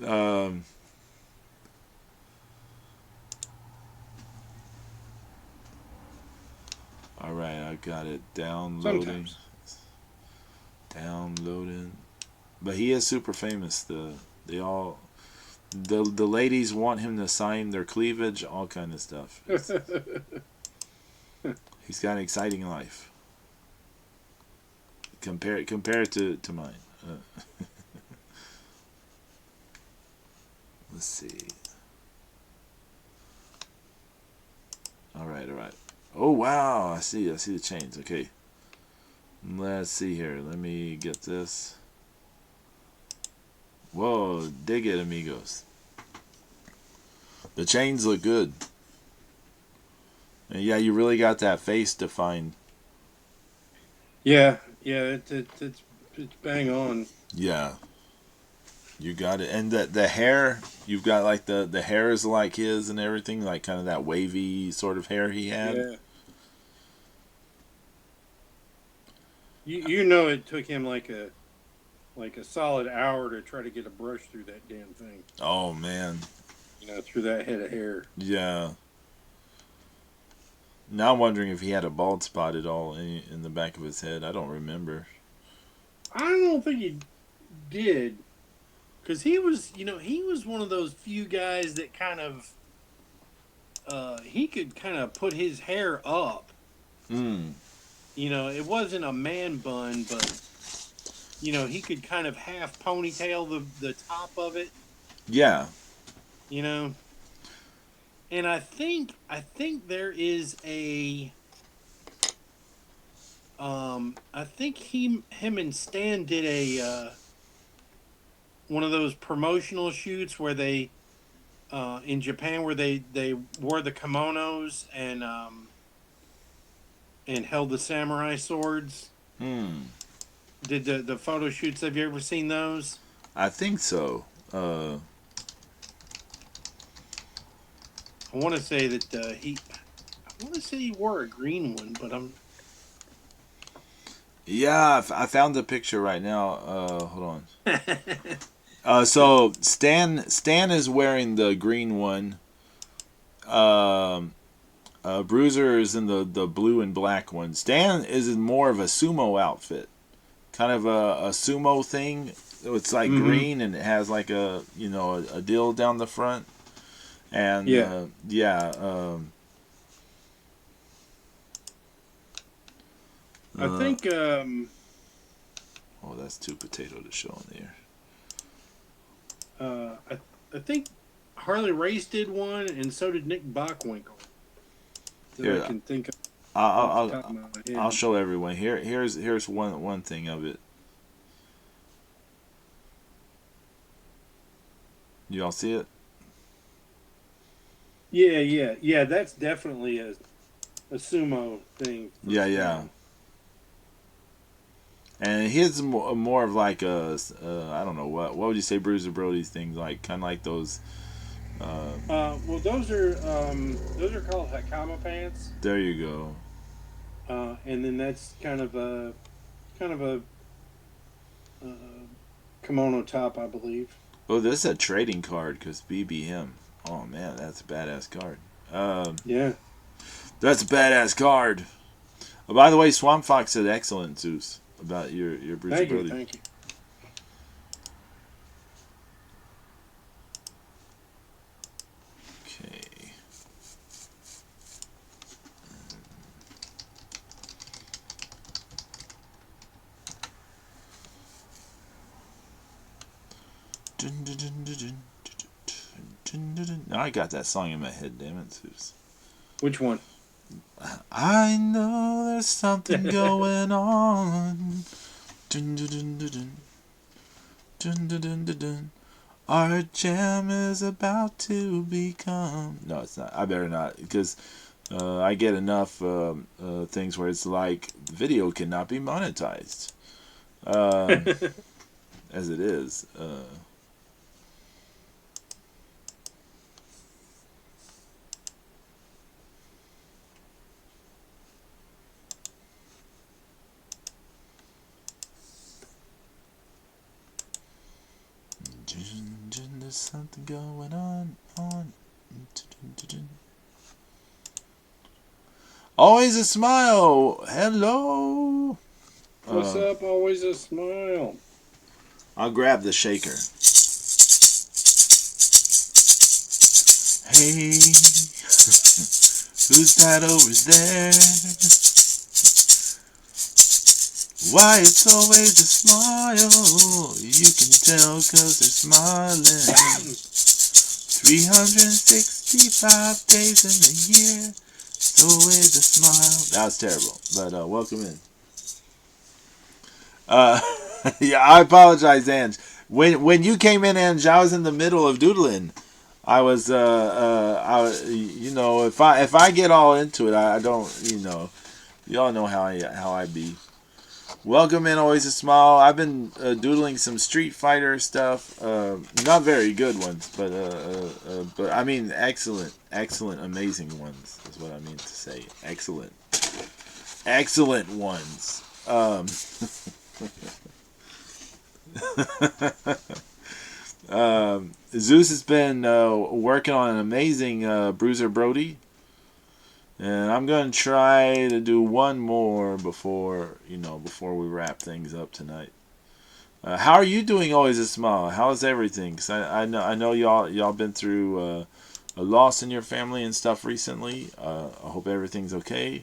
on. All right, I got it downloading. Downloading, but he is super famous. The ladies want him to sign their cleavage, all kind of stuff. He's got an exciting life. Compare it to mine. Let's see. All right. Oh wow! I see the chains. Okay. Let's see here. Let me get this. Whoa, dig it, amigos. The chains look good. And yeah, you really got that face defined. Yeah, it's bang on. Yeah. You got it. And the hair, you've got like the hair is like his and everything, like kind of that wavy sort of hair he had. Yeah. You know it took him like a solid hour to try to get a brush through that damn thing. Oh man. Through that head of hair. Yeah. Now I'm wondering if he had a bald spot at all in the back of his head. I don't remember. I don't think he did. Because he was one of those few guys that kind of, he could kind of put his hair up. It wasn't a man bun, but, he could kind of half ponytail the top of it. Yeah. And I think there is a, I think him and Stan did a, one of those promotional shoots where they, in Japan, where they wore the kimonos and held the samurai swords. Did the photo shoots? Have you ever seen those? I think so. I want to say that he wore a green one, but I'm. Yeah, I found the picture right now. Hold on. So Stan is wearing the green one. Bruiser is in the blue and black one. Stan is in more of a sumo outfit, kind of a sumo thing. It's like green and it has like a deal down the front. And I think. Oh, that's too potato to show on the air. I think Harley Race did one, and so did Nick Bockwinkel. Here, I can think of. I'll show everyone. Here's one thing of it. You all see it? Yeah. That's definitely a sumo thing. Yeah. And his more of like a I don't know what would you say Bruiser Brody's thing, like kind of like those Well, those are called hakama pants, There you go. and then that's kind of a uh, kimono top, I believe. Oh, this is a trading card because BBM. Oh man, that's a badass card. Yeah. That's a badass card. Oh, by the way, Swamp Fox said excellent, Zeus, about your Bruiser Thank you. Brody. Thank you. Okay. Dun, dun, dun, dun, dun, dun, dun, dun. Now I got that song in my head, damn it, Zeus. Which one? I know there's something going on. Dun, dun, dun, dun, dun. Dun, dun, dun, dun, dun. Art Jam is about to become. No, it's not. I better not, because I get enough things where it's like the video cannot be monetized, as it is. There's something going on. Always a smile. Hello. What's up? Always a smile. I'll grab the shaker. Hey, who's that over there? Why it's always a smile. You can tell 'cause they're smiling. 365 days in the year. It's always a smile. That was terrible, but welcome in. Yeah, I apologize, Ange. When you came in, Ange, I was in the middle of doodling. I was, you know, if I get all into it, I don't, you know, y'all know how I be. Welcome in, always a smile. I've been doodling some Street Fighter stuff, not very good ones, but I mean excellent, amazing ones is what I mean to say. Excellent ones. Zeus has been working on an amazing Bruiser Brody, and I'm gonna try to do one more before we wrap things up tonight. How are you doing? Always a smile. How's everything? 'Cause I know y'all been through a loss in your family and stuff recently. I hope everything's okay,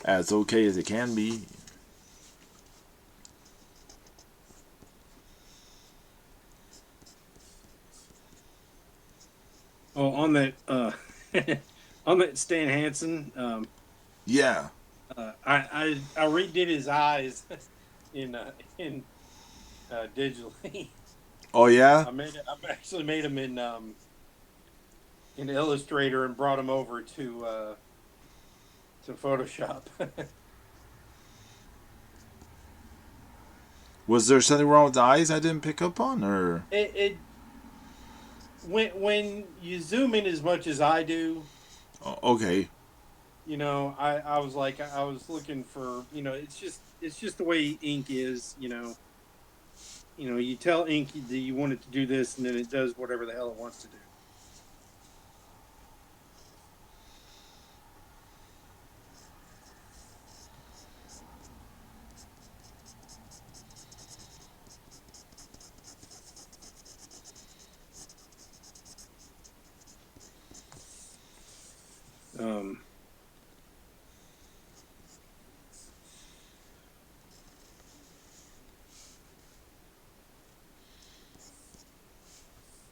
as okay as it can be. Oh, on that on that Stan Hansen. Yeah. I redid his eyes in digitally. Oh yeah. I actually made him in Illustrator and brought him over to Photoshop. Was there something wrong with the eyes I didn't pick up on, or? it when you zoom in as much as I do, Oh, okay. you know, I was like I was looking for, you know, it's just the way ink is, you know, you tell ink that you want it to do this, and then it does whatever the hell it wants to do. Um,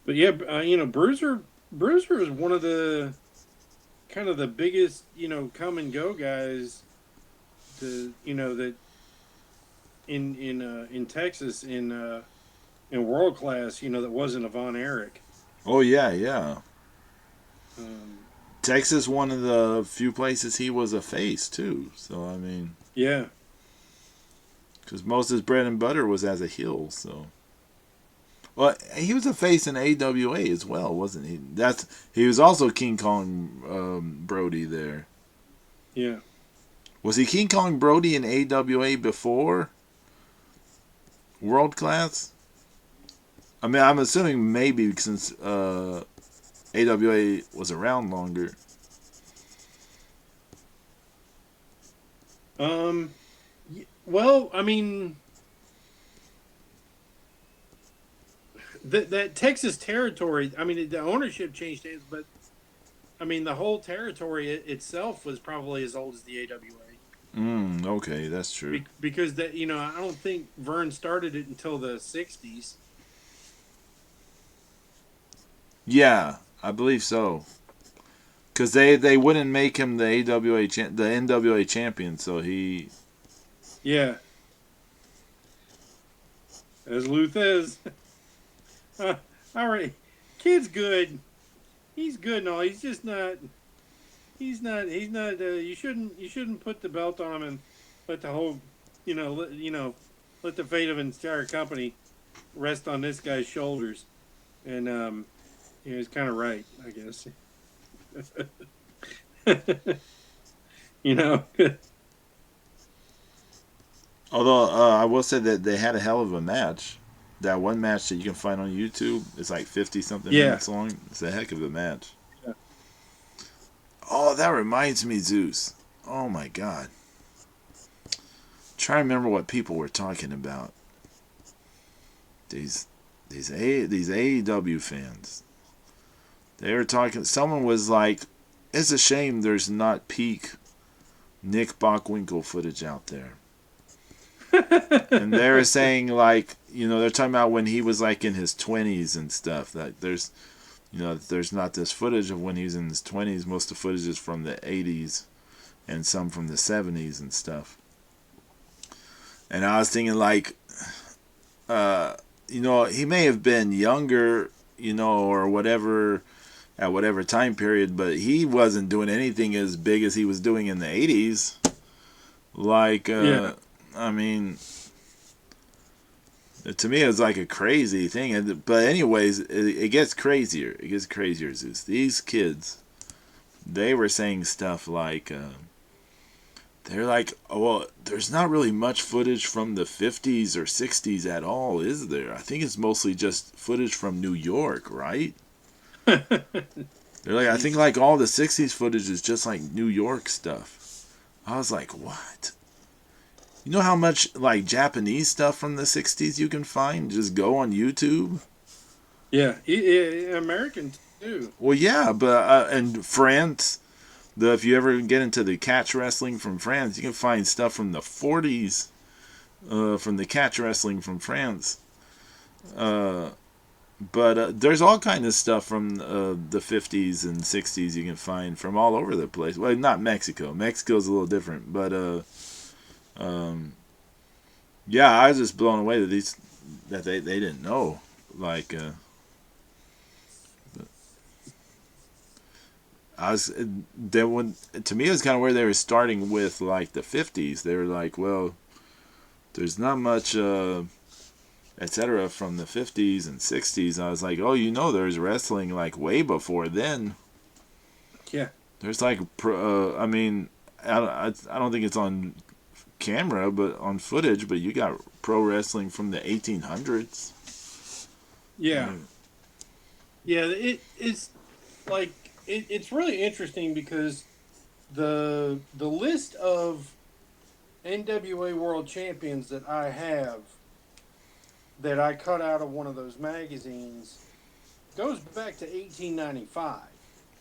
but yeah, you know, Bruiser is one of the kind of the biggest, you know, come and go guys to, you know, that in Texas in world class, you know, that wasn't a Von Erich. Oh yeah, yeah. Um, Texas, one of the few places he was a face too. So I mean, yeah, because most of his bread and butter was as a heel. So Well, he was a face in AWA as well, wasn't he? He was also King Kong Brody there. Yeah. Was he King Kong Brody in AWA before World Class? I mean, I'm assuming maybe since AWA was around longer. Well, I mean, that Texas territory. I mean, the ownership changed hands, but I mean, the whole territory itself was probably as old as the AWA. Okay, that's true. Because that I don't think Vern started it until the '60s. Yeah, I believe so. Because they wouldn't make him the the NWA champion, so he. Yeah, as Luthez. All right, kid's good. He's good and all. He's just not. He's not. He's not. You shouldn't. You shouldn't put the belt on him and let the whole. Let the fate of an entire company rest on this guy's shoulders. And he's kind of right, I guess. you know. Although I will say that they had a hell of a match. That one match that you can find on YouTube is like 50 something Yeah. minutes long. It's a heck of a match. Yeah. Oh, that reminds me, Zeus. Oh my God. Try to remember what people were talking about. These AEW fans. They were talking. Someone was like, "It's a shame there's not peak Nick Bockwinkel footage out there." And they were saying like, they're talking about when he was like in his 20s and stuff. That there's not this footage of when he was in his 20s. Most of the footage is from the 80s, and some from the 70s and stuff. And I was thinking like, he may have been younger, or whatever, at whatever time period, but he wasn't doing anything as big as he was doing in the 80s. Like, I mean, to me, it was like a crazy thing. But anyways, it gets crazier. It gets crazier, Zeus. These kids, they were saying stuff like, they're like, oh, well, there's not really much footage from the 50s or 60s at all, is there? I think it's mostly just footage from New York, right? They're like, I think like all the 60s footage is just like New York stuff. I was like, what? You know how much like Japanese stuff from the 60s you can find? Just go on YouTube. Yeah, American too. Well, yeah, but and France, if you ever get into the catch wrestling from France, you can find stuff from the 40s, from the catch wrestling from France. But there's all kinds of stuff from the 50s and 60s you can find from all over the place. Well, not Mexico. Mexico's a little different, but yeah, I was just blown away that they didn't know. Like, to me it was kind of where they were starting with like the 50s. They were like, well, there's not much etc. from the 50s and 60s. I was like, oh, there's wrestling like way before then. Yeah. There's like, I mean, I don't think it's on camera, but on footage, but you got pro wrestling from the 1800s. Yeah. Yeah, it's like it's really interesting because the list of NWA World Champions that I have that I cut out of one of those magazines goes back to 1895.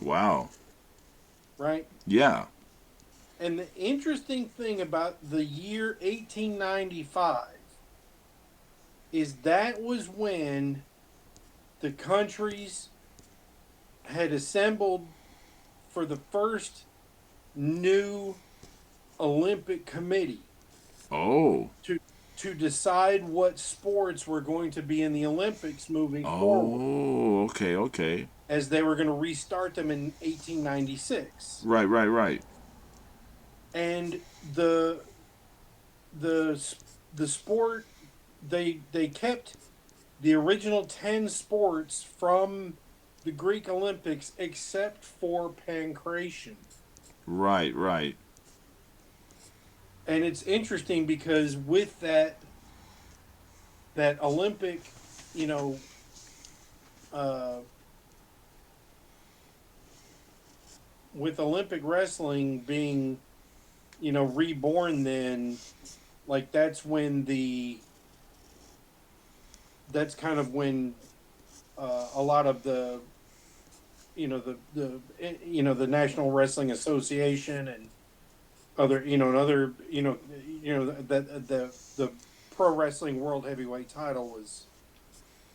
Wow. Right? Yeah. And the interesting thing about the year 1895 is that was when the countries had assembled for the first new Olympic committee. Oh. To decide what sports were going to be in the Olympics moving forward. Oh, okay. As they were going to restart them in 1896. Right. And the sport they kept the original 10 sports from the Greek Olympics except for pancration. Right, right. And it's interesting because with that Olympic, you know, uh, with Olympic wrestling being, reborn, then like that's kind of when a lot of the National Wrestling Association and other and other that the Pro Wrestling World Heavyweight Title was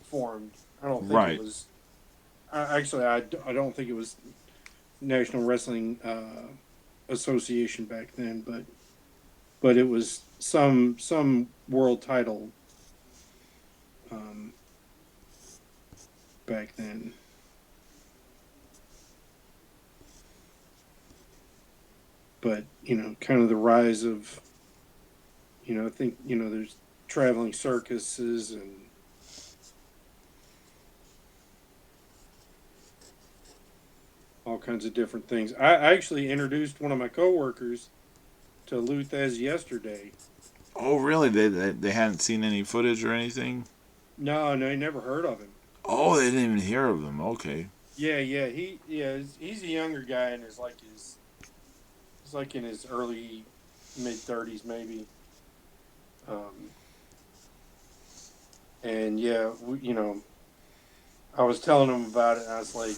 formed. I don't think it Right. was. Actually, I don't think it was National Wrestling Association back then, but it was some world title um, back then. But kind of the rise of I think there's traveling circuses and all kinds of different things. I actually introduced one of my coworkers to Luthez yesterday. Oh, really? They hadn't seen any footage or anything? No, no, he never heard of him. Oh, they didn't even hear of them. Okay. Yeah, he's a younger guy and he's like in his early mid 30s maybe. Um, and yeah, I was telling him about it. And I was like,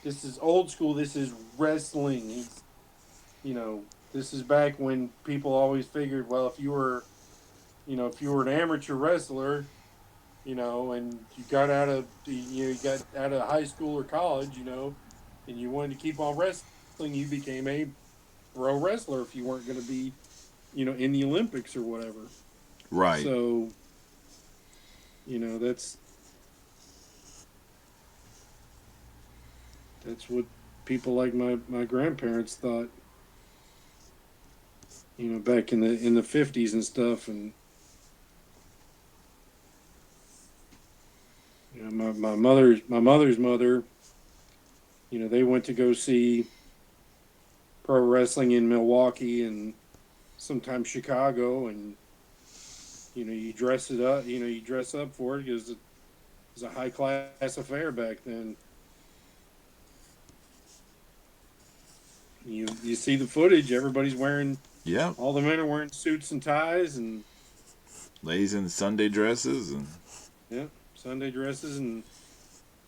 this is old school. This is wrestling. This is back when people always figured, well, if you were an amateur wrestler, and you got out of high school or college, and you wanted to keep on wrestling, you became a pro wrestler if you weren't going to be, in the Olympics or whatever. Right. So, that's what people like my grandparents thought, back in the 50s and stuff. And my mother's mother, they went to go see pro wrestling in Milwaukee and sometimes Chicago, and you dress up for it because it was a high class affair back then. You see the footage, everybody's wearing, Yeah. all the men are wearing suits and ties, and Ladies in Sunday dresses and yeah, Sunday dresses, and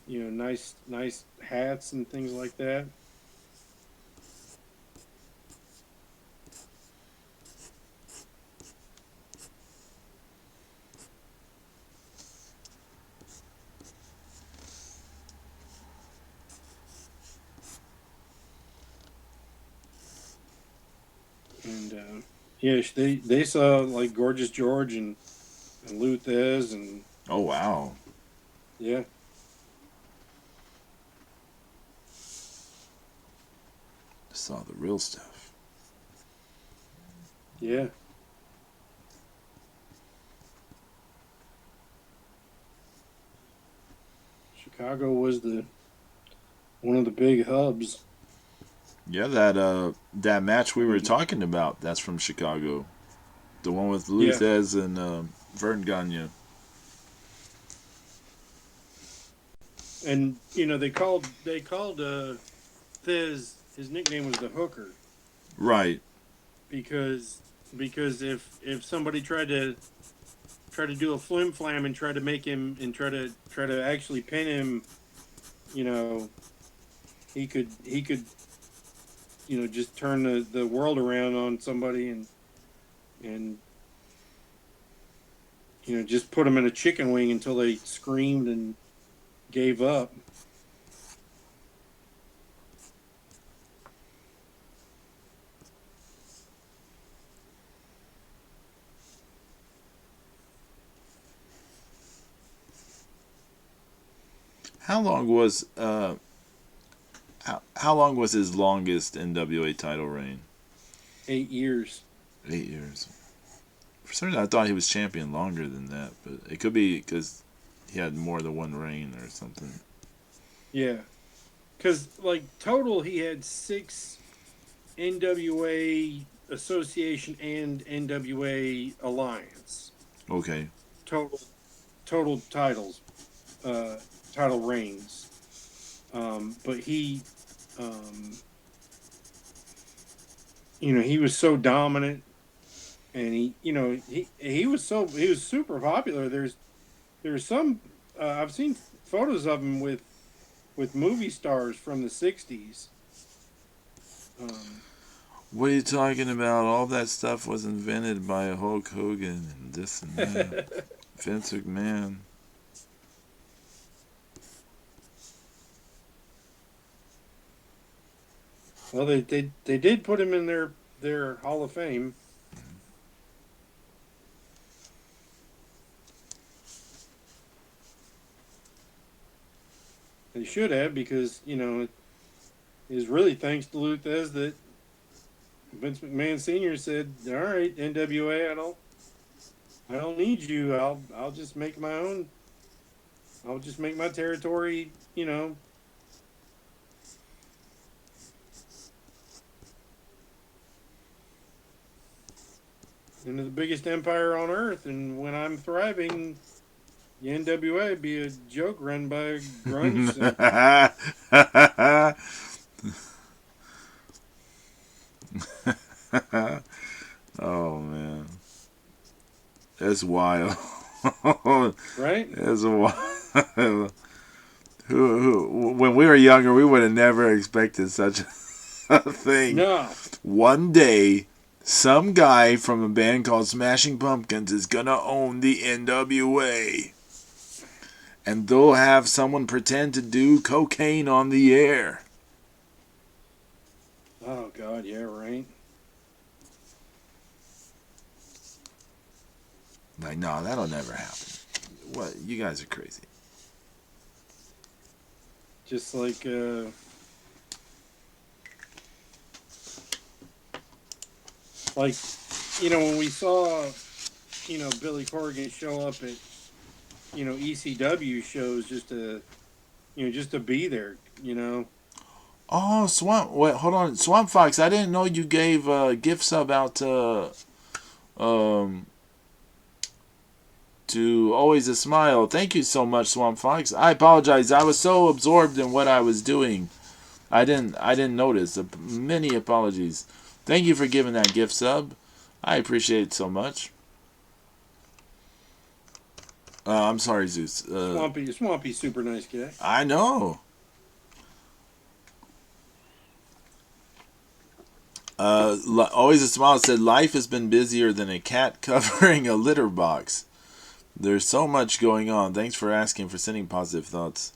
nice hats and things like that. And yeah, they saw like Gorgeous George and Luthez, and oh wow. yeah, Saw the real stuff. yeah. Chicago was the one of the big hubs. Yeah, that match we were talking about, that's from Chicago. The one with Yeah, Luthez and Vern Gagne. and they called Thez, his nickname was the Hooker, Right. because if somebody tried to do a flim flam and try to make him and try to actually pin him, you know, he could just turn the world around on somebody, and just put them in a chicken wing until they screamed and gave up. How long was how long was his longest NWA title reign? 8 years. 8 years. For some reason, I thought he was champion longer than that, but it could be because he had more than one reign or something. Yeah, because like total, he had 6 NWA Association and NWA Alliance Okay. total total titles, uh, title reigns. But he, um, he was so dominant, and he was super popular. There's some I've seen photos of him with movie stars from the '60s. Um, What are you talking about? All that stuff was invented by Hulk Hogan and this and that. Vince McMahon. well, they did put him in their Hall of Fame. They should have, because it is really thanks to Luthez that Vince McMahon Sr. said, "All right, NWA, I don't need you. I'll just make my own. I'll just make my territory. Into the biggest empire on earth, and when I'm thriving, the NWA be a joke run by grunts." And Oh man, that's wild. right? That's wild. When we were younger, we would have never expected such a thing. No. One day, some guy from a band called Smashing Pumpkins is gonna own the NWA. And they'll have someone pretend to do cocaine on the air. Oh God, yeah, right. Like, no, that'll never happen. What? You guys are crazy. Just like like when we saw Billy Corgan show up at ECW shows, just to be there. Oh, Swamp. Wait, hold on. Swamp Fox, I didn't know you gave gift sub out um, to Always a Smile. Thank you so much, Swamp Fox. I apologize. I was so absorbed in what I was doing. I didn't notice. Many apologies. Thank you for giving that gift sub. I appreciate it so much. I'm sorry, Zeus. Swampy, super nice guy. I know. Always a Smile said, life has been busier than a cat covering a litter box. There's so much going on. Thanks for asking, for sending positive thoughts.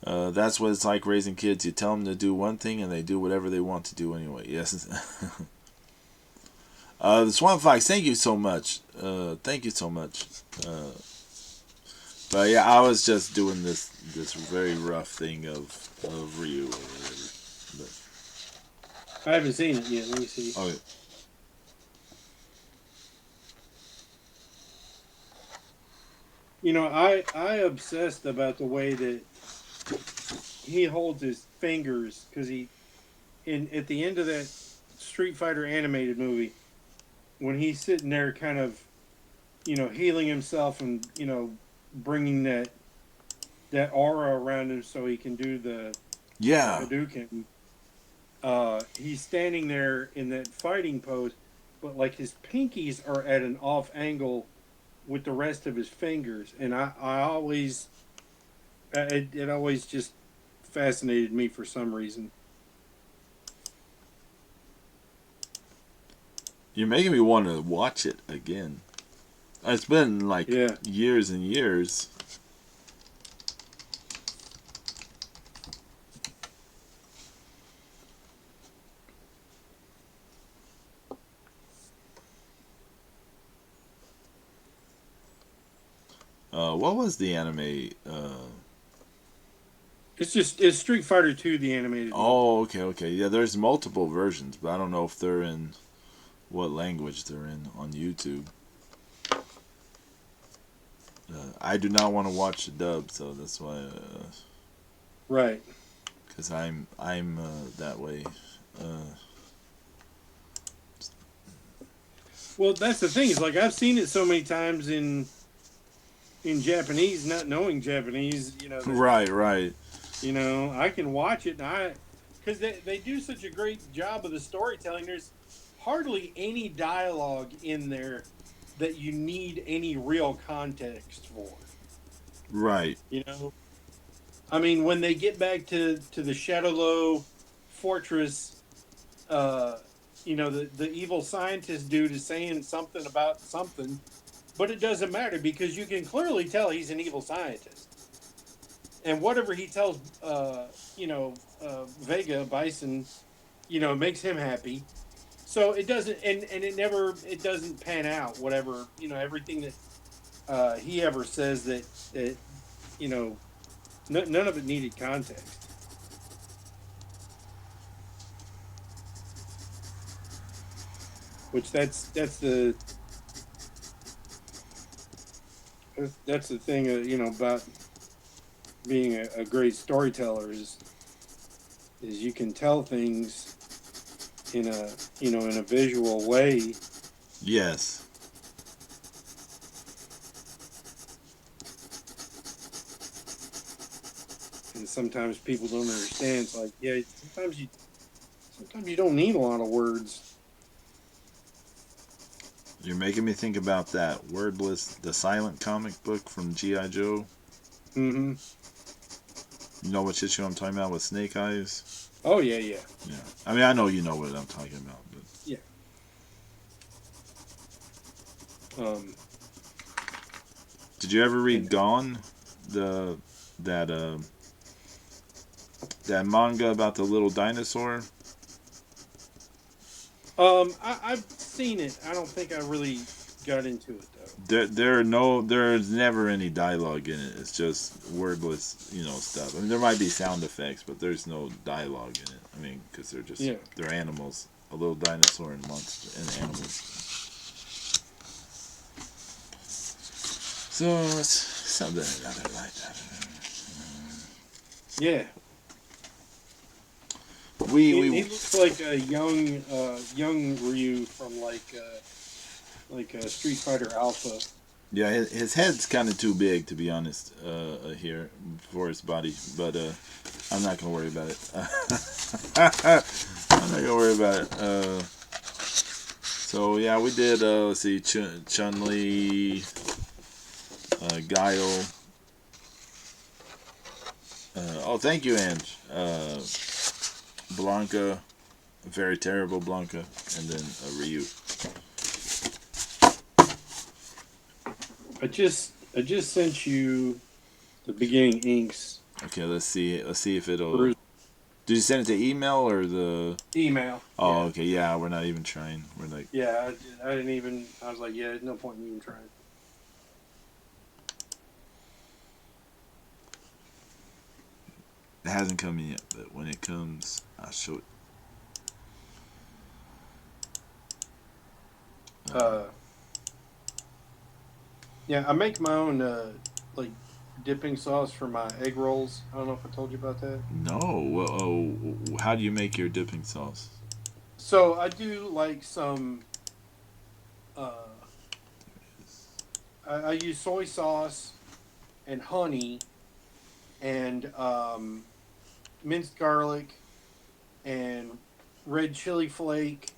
That's what it's like raising kids. You tell them to do one thing and they do whatever they want to do anyway. Yes. The Swamp Fox, thank you so much. Thank you so much. But yeah, I was just doing this very rough thing of Ryu or whatever. But I haven't seen it yet. Let me see. oh, I obsessed about the way that he holds his fingers, because at the end of that Street Fighter animated movie, when he's sitting there kind of healing himself and bringing that aura around him so he can do the yeah. Hadouken. He's standing there in that fighting pose, but like his pinkies are at an off angle with the rest of his fingers, and I always it always just fascinated me for some reason. You're making me want to watch it again. It's been like years and years. What was the anime? It's Street Fighter 2, the animated. Oh, okay. Yeah, there's multiple versions, but I don't know if they're in what language they're in on YouTube. I do not want to watch the dub, so that's why. Right. Because I'm that way. Well, that's the thing. Is like I've seen it so many times in Japanese, not knowing Japanese. Right, right. I can watch it, and because they do such a great job of the storytelling. There's hardly any dialogue in there that you need any real context for. Right. I mean, when they get back to the Shadowlow fortress, uh, the evil scientist dude is saying something about something, but it doesn't matter because you can clearly tell he's an evil scientist. And whatever he tells, Vega Bison, makes him happy. So it doesn't, and it doesn't pan out. Whatever, everything that he ever says that none of it needed context. Which that's the thing, about being a great storyteller is you can tell things in a visual way. Yes. And sometimes people don't understand. It's like, yeah, sometimes you don't need a lot of words. You're making me think about that Wordless, the silent comic book from G.I. Joe. Mm-hmm. You know what issue I'm talking about with Snake Eyes? Oh, yeah, yeah. Yeah. I mean, I know you know what I'm talking about. But... Yeah. Did you ever read Gone? That manga about the little dinosaur? I've seen it. I don't think I really got into it though. There's never any dialogue in it. It's just wordless, stuff. I mean, there might be sound effects, but there's no dialogue in it. I mean, because they're animals, a little dinosaur and monster and animals. So it's something like that. Yeah. He looks like a young Ryu from like a Street Fighter Alpha. Yeah, his head's kind of too big, to be honest, here for his body. But I'm not gonna worry about it. I'm not gonna worry about it. So yeah, we did. Let's see, Chun-Li, Guile. Oh, thank you, Ange. Blanca, very terrible Blanca, and then Ryu. I just sent you the beginning inks. Okay, let's see if it'll. Bruiser. Did you send it to email or the Email? Oh, yeah. Okay, yeah, we're not even trying. We're like, yeah, I didn't even. I was like, yeah, there's no point in even trying. it hasn't come in yet, but when it comes, I'll show it. Yeah, I make my own like dipping sauce for my egg rolls. I don't know if I told you about that. No, well, how do you make your dipping sauce? So I do like some. I use soy sauce and honey and minced garlic and red chili flake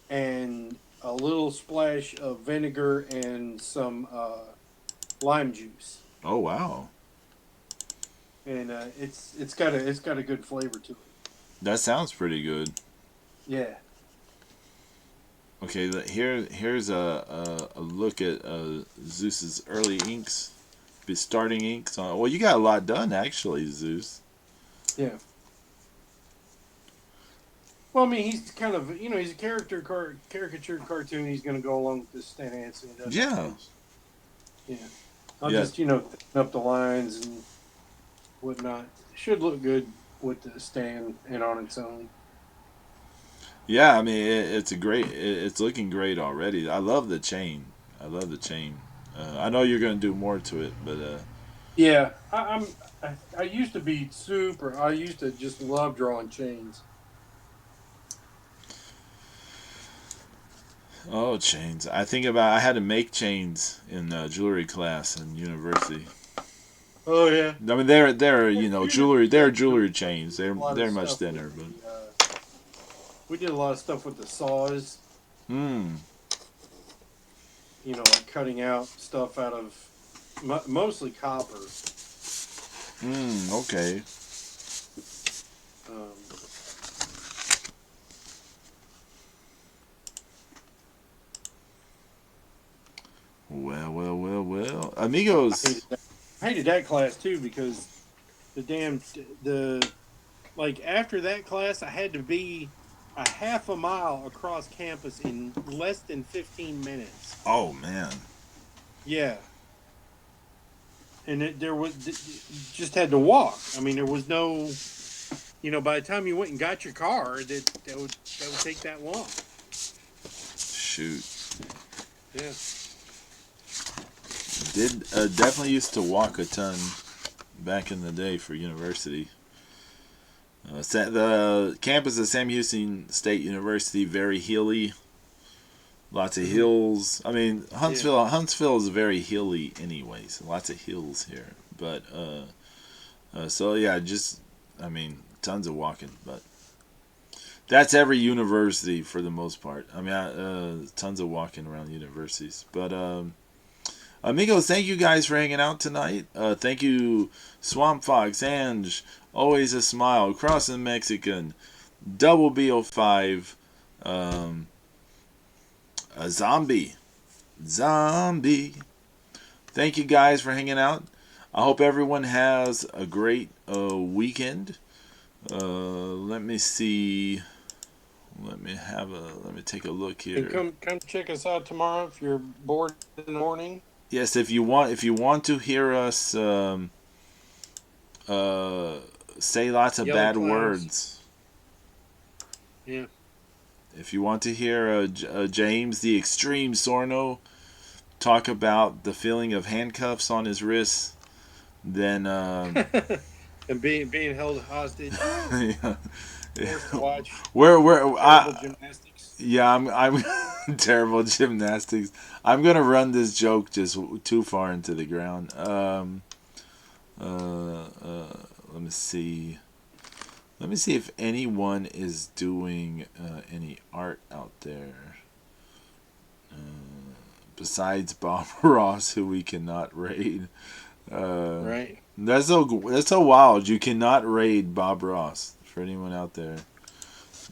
and a little splash of vinegar and some lime juice. Oh wow, And it's got a good flavor to it. that sounds pretty good. Yeah. Okay, here's a look at Zeus's early inks, starting inks. Well, you got a lot done actually, Zeus. Yeah. Well, I mean, he's kind of he's a caricature cartoon. He's going to go along with this Stan Hansen. Yeah. Yeah. I'll just thin up the lines and whatnot. Should look good with the Stan and on its own. Yeah, I mean it's looking great already. I love the chain. I know you're gonna do more to it, but Yeah, I used to be super. I used to just love drawing chains. oh, chains. I had to make chains in jewelry class in university. Oh yeah. I mean, they're jewelry. They're Yeah, jewelry chains. we did a lot of They're much stuff with thinner, but the. We did a lot of stuff with the saws. hmm. Like cutting out stuff out of mostly copper. Okay. Um, Well, I amigos. hated that class too because the like after that class I had to be a half a mile across campus in less than 15 minutes. Oh man. Yeah. And there was just had to walk. I mean, there was no, by the time you went and got your car, that would take that long. Shoot. Yeah. Did definitely used to walk a ton back in the day for university. The campus of Sam Houston State University, very hilly. Lots of hills. I mean, Huntsville is very hilly anyways. Lots of hills here. But so yeah, tons of walking, but that's every university for the most part. I mean, tons of walking around universities. But amigos, thank you guys for hanging out tonight. Thank you, Swamp Fox, Ange, always a smile, Crossing Mexican, Double BO5, a zombie. Thank you guys for hanging out. I hope everyone has a great weekend. Let me see. Let me take a look here. And come check us out tomorrow if you're bored in the morning. Yes, if you want to hear us say lots of Yellow bad clouds. words. Yeah. If you want to hear James the Extreme Sorno talk about the feeling of handcuffs on his wrists, then and being held hostage. yeah. Forced to watch gymnastics. Yeah, I'm terrible gymnastics. I'm gonna run this joke just too far into the ground. Let me see. Let me see if anyone is doing any art out there besides Bob Ross, who we cannot raid. Right. That's so wild. You cannot raid Bob Ross. For anyone out there,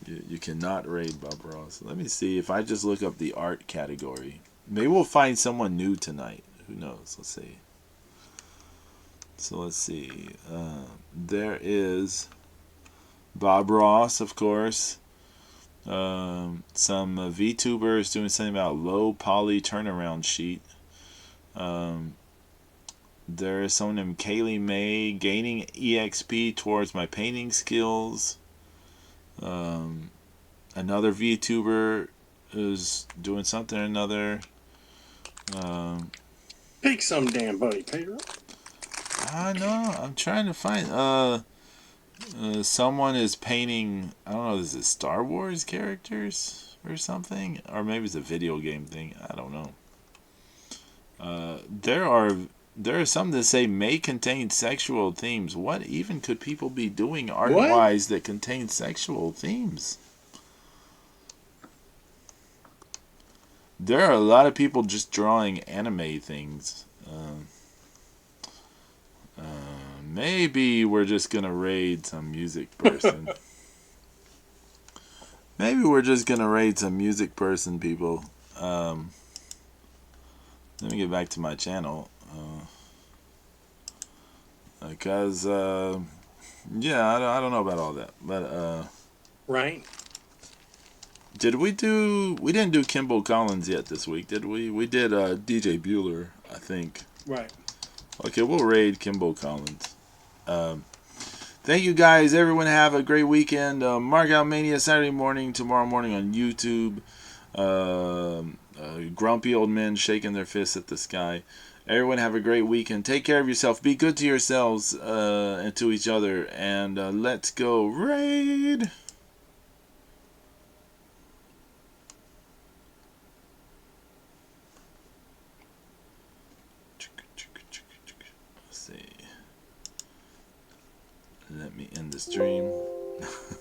you cannot raid Bob Ross. Let me see if I just look up the art category. Maybe we'll find someone new tonight. Who knows? Let's see. So let's see. There is Bob Ross, of course. Some VTubers doing something about low poly turnaround sheet. There is someone named Kaylee May gaining EXP towards my painting skills. Another VTuber is doing something or another. Pick some damn buddy, Pedro. I know. I'm trying to find. Someone is painting. I don't know. Is it Star Wars characters or something, or maybe it's a video game thing. I don't know. There are some that say may contain sexual themes. What even could people be doing art-wise that contain sexual themes? There are a lot of people just drawing anime things. Maybe we're just gonna raid some music person. Maybe we're just gonna raid some music person, people. Let me get back to my channel. Because, yeah, I don't know about all that. But, Right. we didn't do Kimball Collins yet this week, did we? We did DJ Bueller, I think. Right. Okay, we'll raid Kimball Collins. Thank you guys. Everyone have a great weekend. Mark Out Mania Saturday morning, tomorrow morning on YouTube. grumpy old men shaking their fists at the sky. Everyone have a great weekend. Take care of yourself. Be good to yourselves and to each other. And let's go raid. Let's see. Let me end the stream.